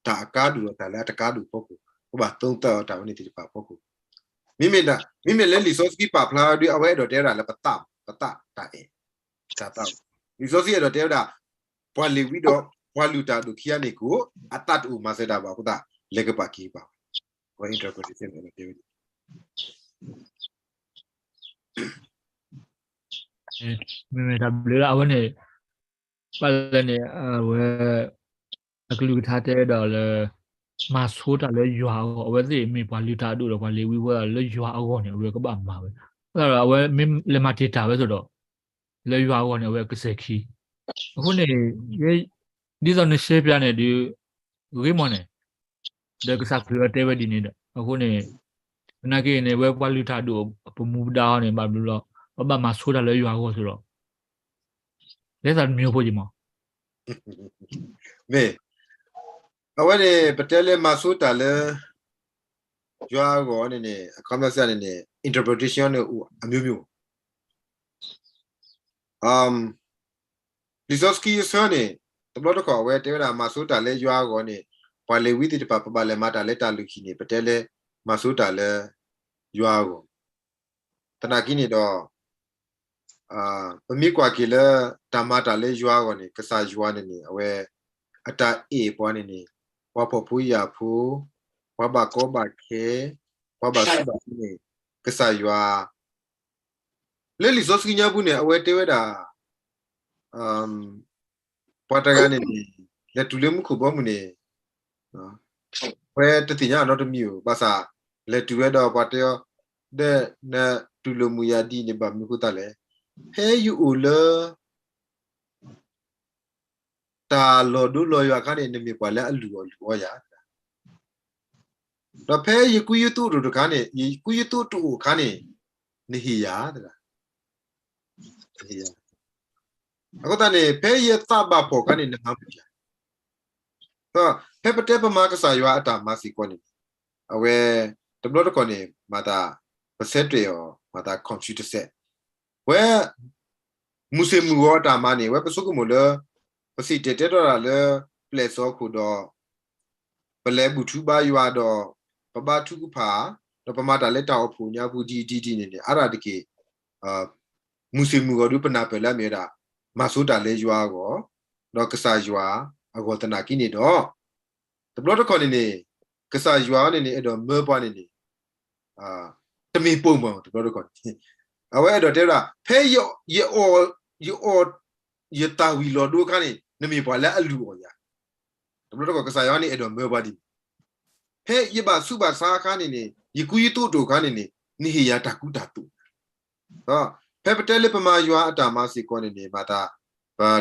ตากาดูตาและตากาดูพกุปกบักตงเตอตาวันนี้ติปาพกุมิเมเลลิซอสกีปาพลาดูเอาไว้ดอเทวดาและปะตาตาเอตาลิซอสกีดอเทวดาพอลีวิดอพอลูตาดูขี้ยานิกูอัตตัดอุมาเสดาบาคุตาเล็กปากีบาว่าอินเทอร์เพรสชั่นอะไรเดียวไม่ทำเลยละวันนี้ปัจจุบันเนี่ยเว้ยกลุ่มท่าเตะดอลเลยมาสู้แต่เลยยัวเอาไว้สิมีพอลูตาดูหรือพอลีวิว่าเลยยัวเอาก่อนเนี่ยเว้ยก็บ้ามาเว้ยแล้วเอาไว้ไม่เลยมาติดตาไว้สุดเลยยัวก่อนเนี่ยเว้ยก็เซ็กซี่คนนี้ဒီဆောင်နေရှေ့ပြနေဒီဝိမောနေဒါကစားပြတဲ့ဝဒီနေအခုနေနာကေနေဝဲပွားလူထားတို့ပမူဒါနေဘာလို့တော့ဘာမှဆိုးတယ်လဲရွာကိုဆိုတော့လက်စားမျိုးဖို့ကြီးမ မေအဝဲနေပတဲလေမဆူတာလေရွာကောနေနေအကောမဆက်နေနေ interpretation နဲ့အမျိုးမျိုးresource key ဆိုနေတဘတော့ကောဝဲတဲတာမဆူတာလေရွာကောနေပါလေဝီတိတပလေမတာလေတာလူခီနေပတဲလေမဆူတာလေရွာကောတနာကီနေတော့ပမိကွာကီလေတမတာလေရွာကောနေကစားရွာနေနေအဝဲအတာအေပွားနေနေဝါဖို့ဖူးရဖူးဝါဘကောဘခေဝါဘဆူဘနေကစားရွာလေလီဇောစကီညာဘူးနေအဝဲတဲဝဲတာปัตตานีเลตุเลมุคุบ่มื้อนี่เว้ตติญาเนาะตะมีโบภาษาเลตุเวดอปัตตยเดนะตุลมุยาดีนี่บะมีคุตะเลเฮยูโอเลตาโลดูโลยาคันนี่มีปะละอลูยาดอเพยกุยตุดูคันนี่กุยตุตุคันนี่หิยาตะหิยาအခုတည်းဖဲရသဘဖို့ကနေနမပူရတော့ဖဲပတဲပမာကစားရွာအတာမစီကောနေအဝဲတဘလတော့ကောနေမာတာပစက်တွေရောမာတာကွန်ပျူတာဆက်ဝဲမူစေမူရောတာမနေဝဲပစုကမလပစီတက်တော့လေပလက်စောခုတော့ပလဲဘူးထူပါရွာတော့ပပထုကဖာတော့ပမာတာလက်တောက်ဖူညာဘူးဒီနေနေအဲ့ဒါတကေမူစေမူရောဒုပနာပလဲမြေတာมาสู้ตาเลยัวก็ดอกกษายัวอโกตนากินี่ดอตบลอตะคอนี่กษายัวนี่อดอเมปวานี่ตะมีปุ่มตบลอตะคอเอาไว้ดอเตระเพยยอยตาวีโลดูคันนี่นมีปวาละอลูอยาตบลอตะคอกษายัวนี่อดอเมปวาดิเพยบาสุบาซาคันนี่ยกุยตุตุคันนี่นิหิยาตะกุตะตุก็ เพปเตเลปมายัวตามาสิกอนนี่มาตา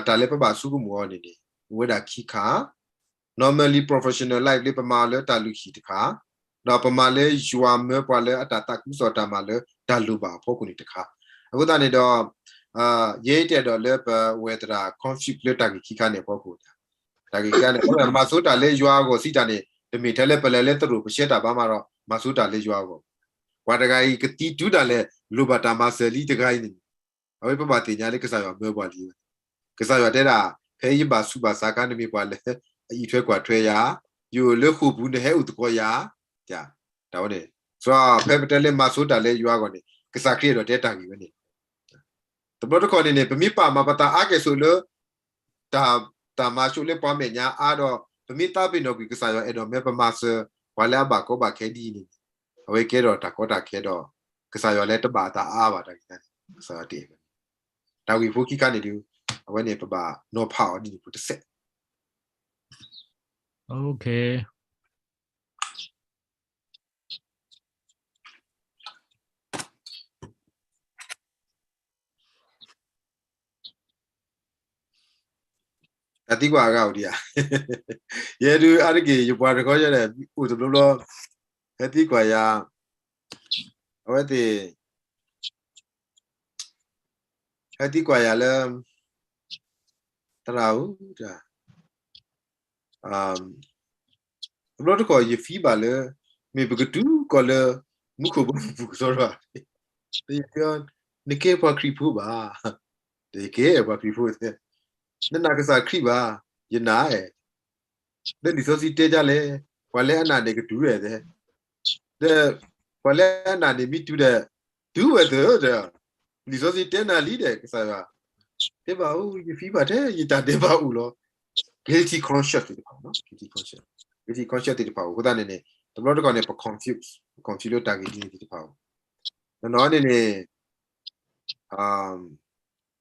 ตาเลปบาสุกุมัวนี่เวดาคีขา normally professional life เลปมาเลตาลุขีตขาดอปมาเลยัวเมปวาเลอตาตากุสอตามาเลตาลุบาพอกุนิตขาအခုတနေ့တော့ရေးတဲ့တော့လည်းဝေဒရာ conflict လက်တကခိခါနေပေါ့ကိုဒါကိကနေမဆူတာလေးရွာကိုစီတာနေတမီထဲလဲပလဲလဲတူပရှက်တာဘာမှတော့မဆူတာလေးရွာကိုဝါတကကြီးကတိတူတာလဲလူဘတာမဆယ်လီတကကြီးနေအဝေးပပတင်ညာလေးကစားရမဲပွားလီကစားရတဲ့တာခဲရပါစုပါစာကနေမိပွားလဲအီထွဲကွာထွဲရယူလခုဘူးနဲ့ဟဲဥတကောရကြာတော့နေဆိုတော့ဖဲပတဲလဲမဆူတာလေးရွာကိုနေကစားခရီးတော့တဲ့တာကြီးပဲနေတဘတ်ကောနေနေပမိပါမပတာအကေဆိုလို့တာမရှုလေပွားမညာအားတော့ပမိတာပိနောကစားရအဲ့တော့မဲပမဆဝါလာဘကောဘခဲဒီနေအဝေကဲတော့တကောတာခဲတော့ကစားရလဲတပါတာအားပါတာကစားတယ်ဒါဝီဖိုကီကနေဒီအဝဲနေပပနော်ဖောက်ဒီပုတ်ဆက် Okay အတိကွာကောက်ဒီရဲသူအရကေရပွားတကောရတဲ့ဥတဘလောအတိကွာရအဝဲတေအတိကွာရလဲတရာဦးဒါဘလောတကောရဖီပါလဲမေဘကတူကောလဲမခုဘူးဆိုတော့ဒီပြောနေကေပါခရီဖူပါဒီကေပါခရီဖူတဲ့နနာကစားခရီပါယနာရဲ့တဲ့ဒီဆိုစီတဲကြလဲဝါလဲအနာနေကဒူးရဲ့တဲ့ဝါလဲအနာနေမိတူတဲ့ဒူးဝဲတဲ့ဒီဆိုစီတဲနာလီတဲ့ကစားပါတဲ့ပါဦးယဖီပါတဲ့ယတာတဲ့ပါဦးလို့ guilty conscious တဲ့ပါနော် guilty conscious တဲ့ပါဦးကိုတာနေတဘလို့တော့ကနေပ confuse လို့တာကြီးတဲ့ပါဦးနော်နေ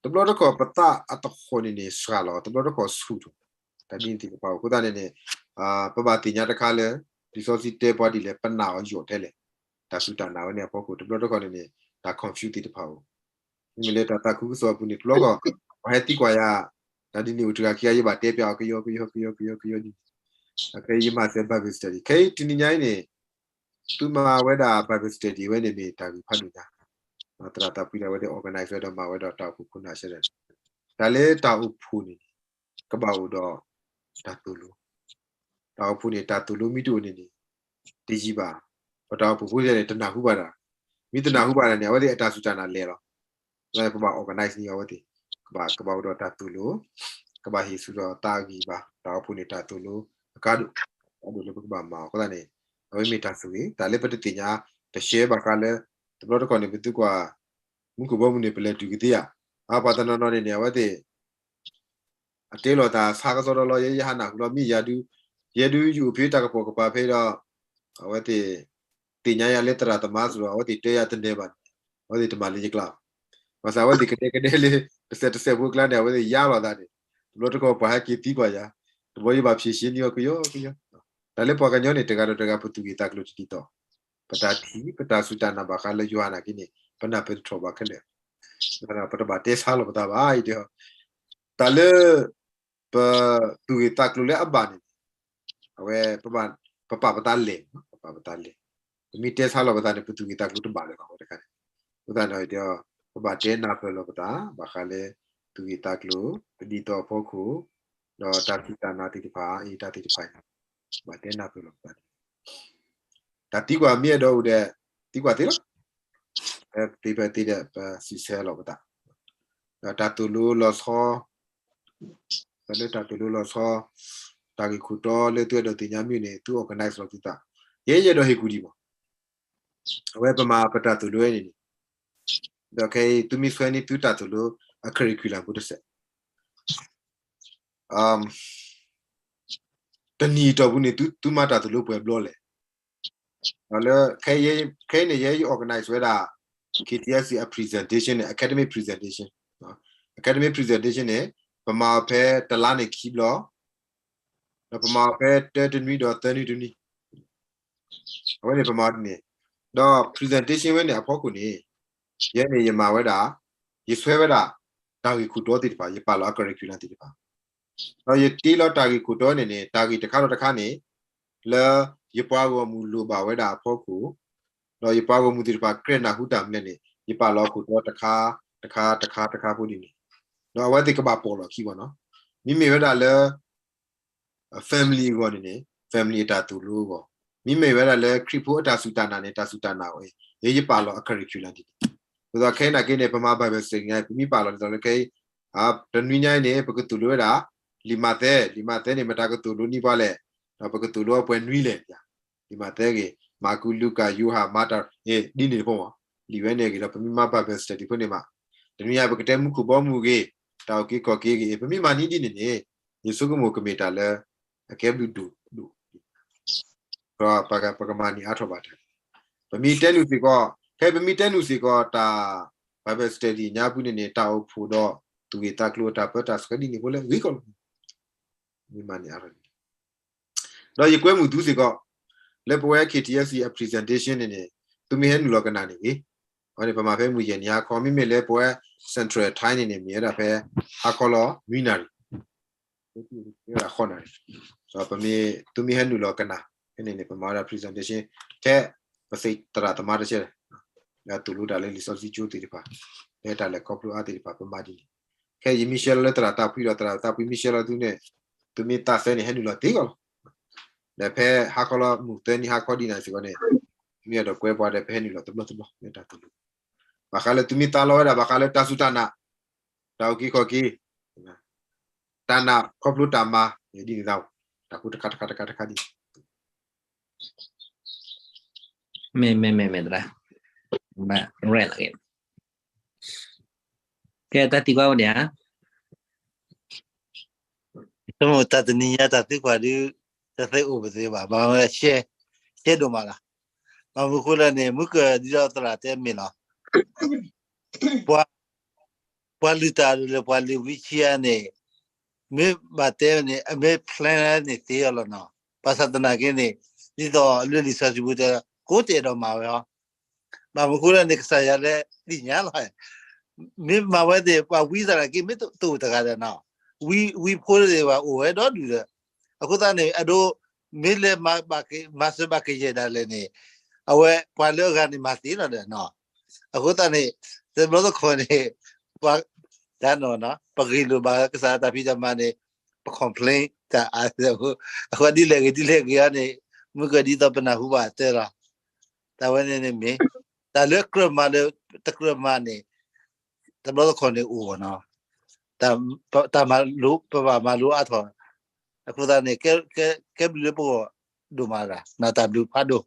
တဘလို့တော့ပတာအတခေါနေနေစကားလို့တဘလို့တော့ဆူတူတဒီတိပါကိုတာနေပပတိညာတခါလဲဒီဆိုစီတဲပွားဒီလဲပနာရောတဲ့လေဒါဆူတာနာနေပေါ့ကိုတဘလို့တော့နေဒါ confuse တဲ့ပါဦးဒီလေတာကူဆိုပုန်ဒီဘလို့ကဘာတိကွာရဒါဒီနေဦးတကခရရပါတဲပြောက်ကြောဒီအကေးမဆက် Bible study ခေတင်ညိုင်းနေသူမဝဲတာ Bible study ဝဲနေနေတာဖတ်လို့တာတရာတာပြရဝဲတဲ့ organizer တော့မဝဲတော့တောက်ခုနာရှက်တယ်ဒါလေတောက်ဖူနေကပောက်တော့တတူလူတောက်ဖူနေတာတူလူမိတူနေနေဒီကြီးပါတောက်ဖူဖူရဲ့တနာဟုပါတာမိတနာဟုပါတဲ့နေဝဲတဲ့အတာစုချနာလဲတော့လဲပပ organize နေဝဲတဲ့ကပောက်တော့တတူလူကပောက်ဟီစုတော့တာကြီးပါတောက်ဖူနေတာတူလူကားတို့အဲ့လိုလည်းပပမှာခေါ်တာနေအဝိမေတာစုကြီးဒါလည်းပတတိညာတရှဲပါကလည်းတဘလို့ကောနေဘသူကွာမှုကဘမှုနေပလက်တူကတိယအာပါတနောနေနေဝတဲ့ အတဲလောတာဖာကစောလောရရဟနာလောမိယာဒူယူဖေးတာကပေါ်ကပါဖေးတော့ဝတ်တိညာရလက်တရာတမဆိုတော့ဝတ်တေရတဲ့ပါဝတ်တမလေးကလာမစားဝတ်ကတဲ့လေးတစ်ဆက်ဘုကလာနေဝတ်ရလာတာလို့တော့ဘာကီတီပါရဘယ်ဘာဖြစ်ရှင်းရောကြောဒါလည်းပေါ်ကညောနေတကတော့တကပုတူဂီတာကလို့တီတော့ပတာတီပတာစုတနာဘာခါလေယွာနာကိနေပနာပေထရဘာခလေဒါပတဘာတေဆာလောပတာဘာအိဒေတလေပတူဂီတာကလို့လေအဘာနေအဝဲပပတာလေမီတေဆာလောပတာနေပုတူဂီတာကလို့တဘာလေကောတခါဥဒနာဒေပပတေနာဖလောပတာဘာခါလေတူဂီတာကလို့ဒီတော့ဖို့ခုတော့တာတိတာနာတိပါအေတာတိဖိုင်ဘာတဲနာဖလောပတာဒါတိကွာမြေတော့ဦးတဲ့တိကွာတိလားတိပဲတိတဲ့စီဆဲလောပတာဒါတူလူလောဆောလည်းတာတူလူလောဆောတာကီခုတော့လေတွေ့တော့တင်ညာမြင့်နေသူ organize လုပ်တာရဲတော့ဟေကူဒီပေါ့အဝဲပမာပတာတူလွဲနေဒါကေသူမီဆွဲနေပြတာတူလူအကရီကူလာဘူးတဲ့တနီတော့ဘူးနေသူမတာတူလူပွဲဘလောလေalorsခဲနေရဲ organize ဝဲတာ KTSC a presentation academic presentation academic presentation နဲ့ပမာဖဲတလားနေခီဘလောပမာဖဲတနွီတော့တနွီဝဲနေပမာနေတော့ presentation ဝဲနေအဖို့ကိုနေရဲနေရမှာဝဲတာ ye swevada tagi kudo ti pa ye palo curriculum ti pa no ye ti lo tagi kudo ne tagi takha ne la ye pa go mu lo ba weda phoku no ye pa go mu ti pa krena huta mne ne ye palo kudo takha pu ni no wa ti ka ba po lo ki bo no mi me weda le family go ne family ta tu lo go mi me weda le kripo ta sutana ne ta sutana we ye palo curriculum ti so kai na ke ne pama bible study ngai mi pa lo to kai a tnwi nyai ne pa tu lo da limate ne mata ko tu lo ni ba le pa ko tu lo pwe nwi le ya limate ke maku luka yuha mata e di ne po li we ne ke da pami ma bible study ko ne ma tnwi ya pa ke te mu ku bo mu ke ta ke ko ke pami ma ni di ne yesu ko mo ko me ta le ke bu du pa ka ma ni a tho ba ta pami te lu si ko kai pami te lu si ko ta bible study nya bu ne ta o phu do tu ke ta klo ta pa ta ska di ni ko le wi ko mi ma ni a ro do ye kwe mu du si ko le po ya KTSC a presentation ne tu mi hen lo ka na ni ke o ne pa ma phe mu ye ni a ko mi me le po ya central thai ne mi da phe a ko lo mi na ri ya ko na so pa mi tu mi hen lo ka na ne pa ma da presentation te pa sei tra ta ma da che la tu lu da le li so si chu ti pa le ta le ko plu a ti pa pa ma di ke yi Michel le tra ta pi Michel tu ne tu mi ta se ne hen lo ti ko le phe ha ko lo mu te ni ha ko di na si ko ne mi ya do kwe pa de phe ni lo tu ne ta tu ba ka le tu mi ta lo da ba ka le ta su ta na ta ki ko ki ta na ko plu ta ma ye di ni da ta ku ta ka di me dra ba re la ke ta ti qua dia Tamo tataniya tati kwadi tati ubese ba ba she do mala ba mukula ne muka dira tra te mina pa lita le pa le wichia ne me ba te ne me plan ne te ala na pasatana ke ne ni do le li sa ju de ko te do ma ya ba mukula ne sa ya le di nya la me ma wa de pa wi sa ke me to ta ga na we put it ba o e do du deအခုသားနေအတို့မေလေမစဘကေရဒါလည်းနေအဝဲပွာလောကနေမသိတော့တယ်နော်အခုသားနေဒီလိုတော့ခေါ်နေပွာဒါနော်ပဂီလိုပါကစားတာပြီးကြမှာနေပ complain တာအခုဒီလေကနေမကဒီတော့ပနာဟုပါတဲ့လားတာဝနေနေမေတာလက်ခရမလေတခရမနေဒီလိုတော့ခေါ်နေဦးနော်တာမလူပမလူအထောအခုသားနေကဲဘလူပေါ်ဒူမာလာနာတာဘလူဖာဒို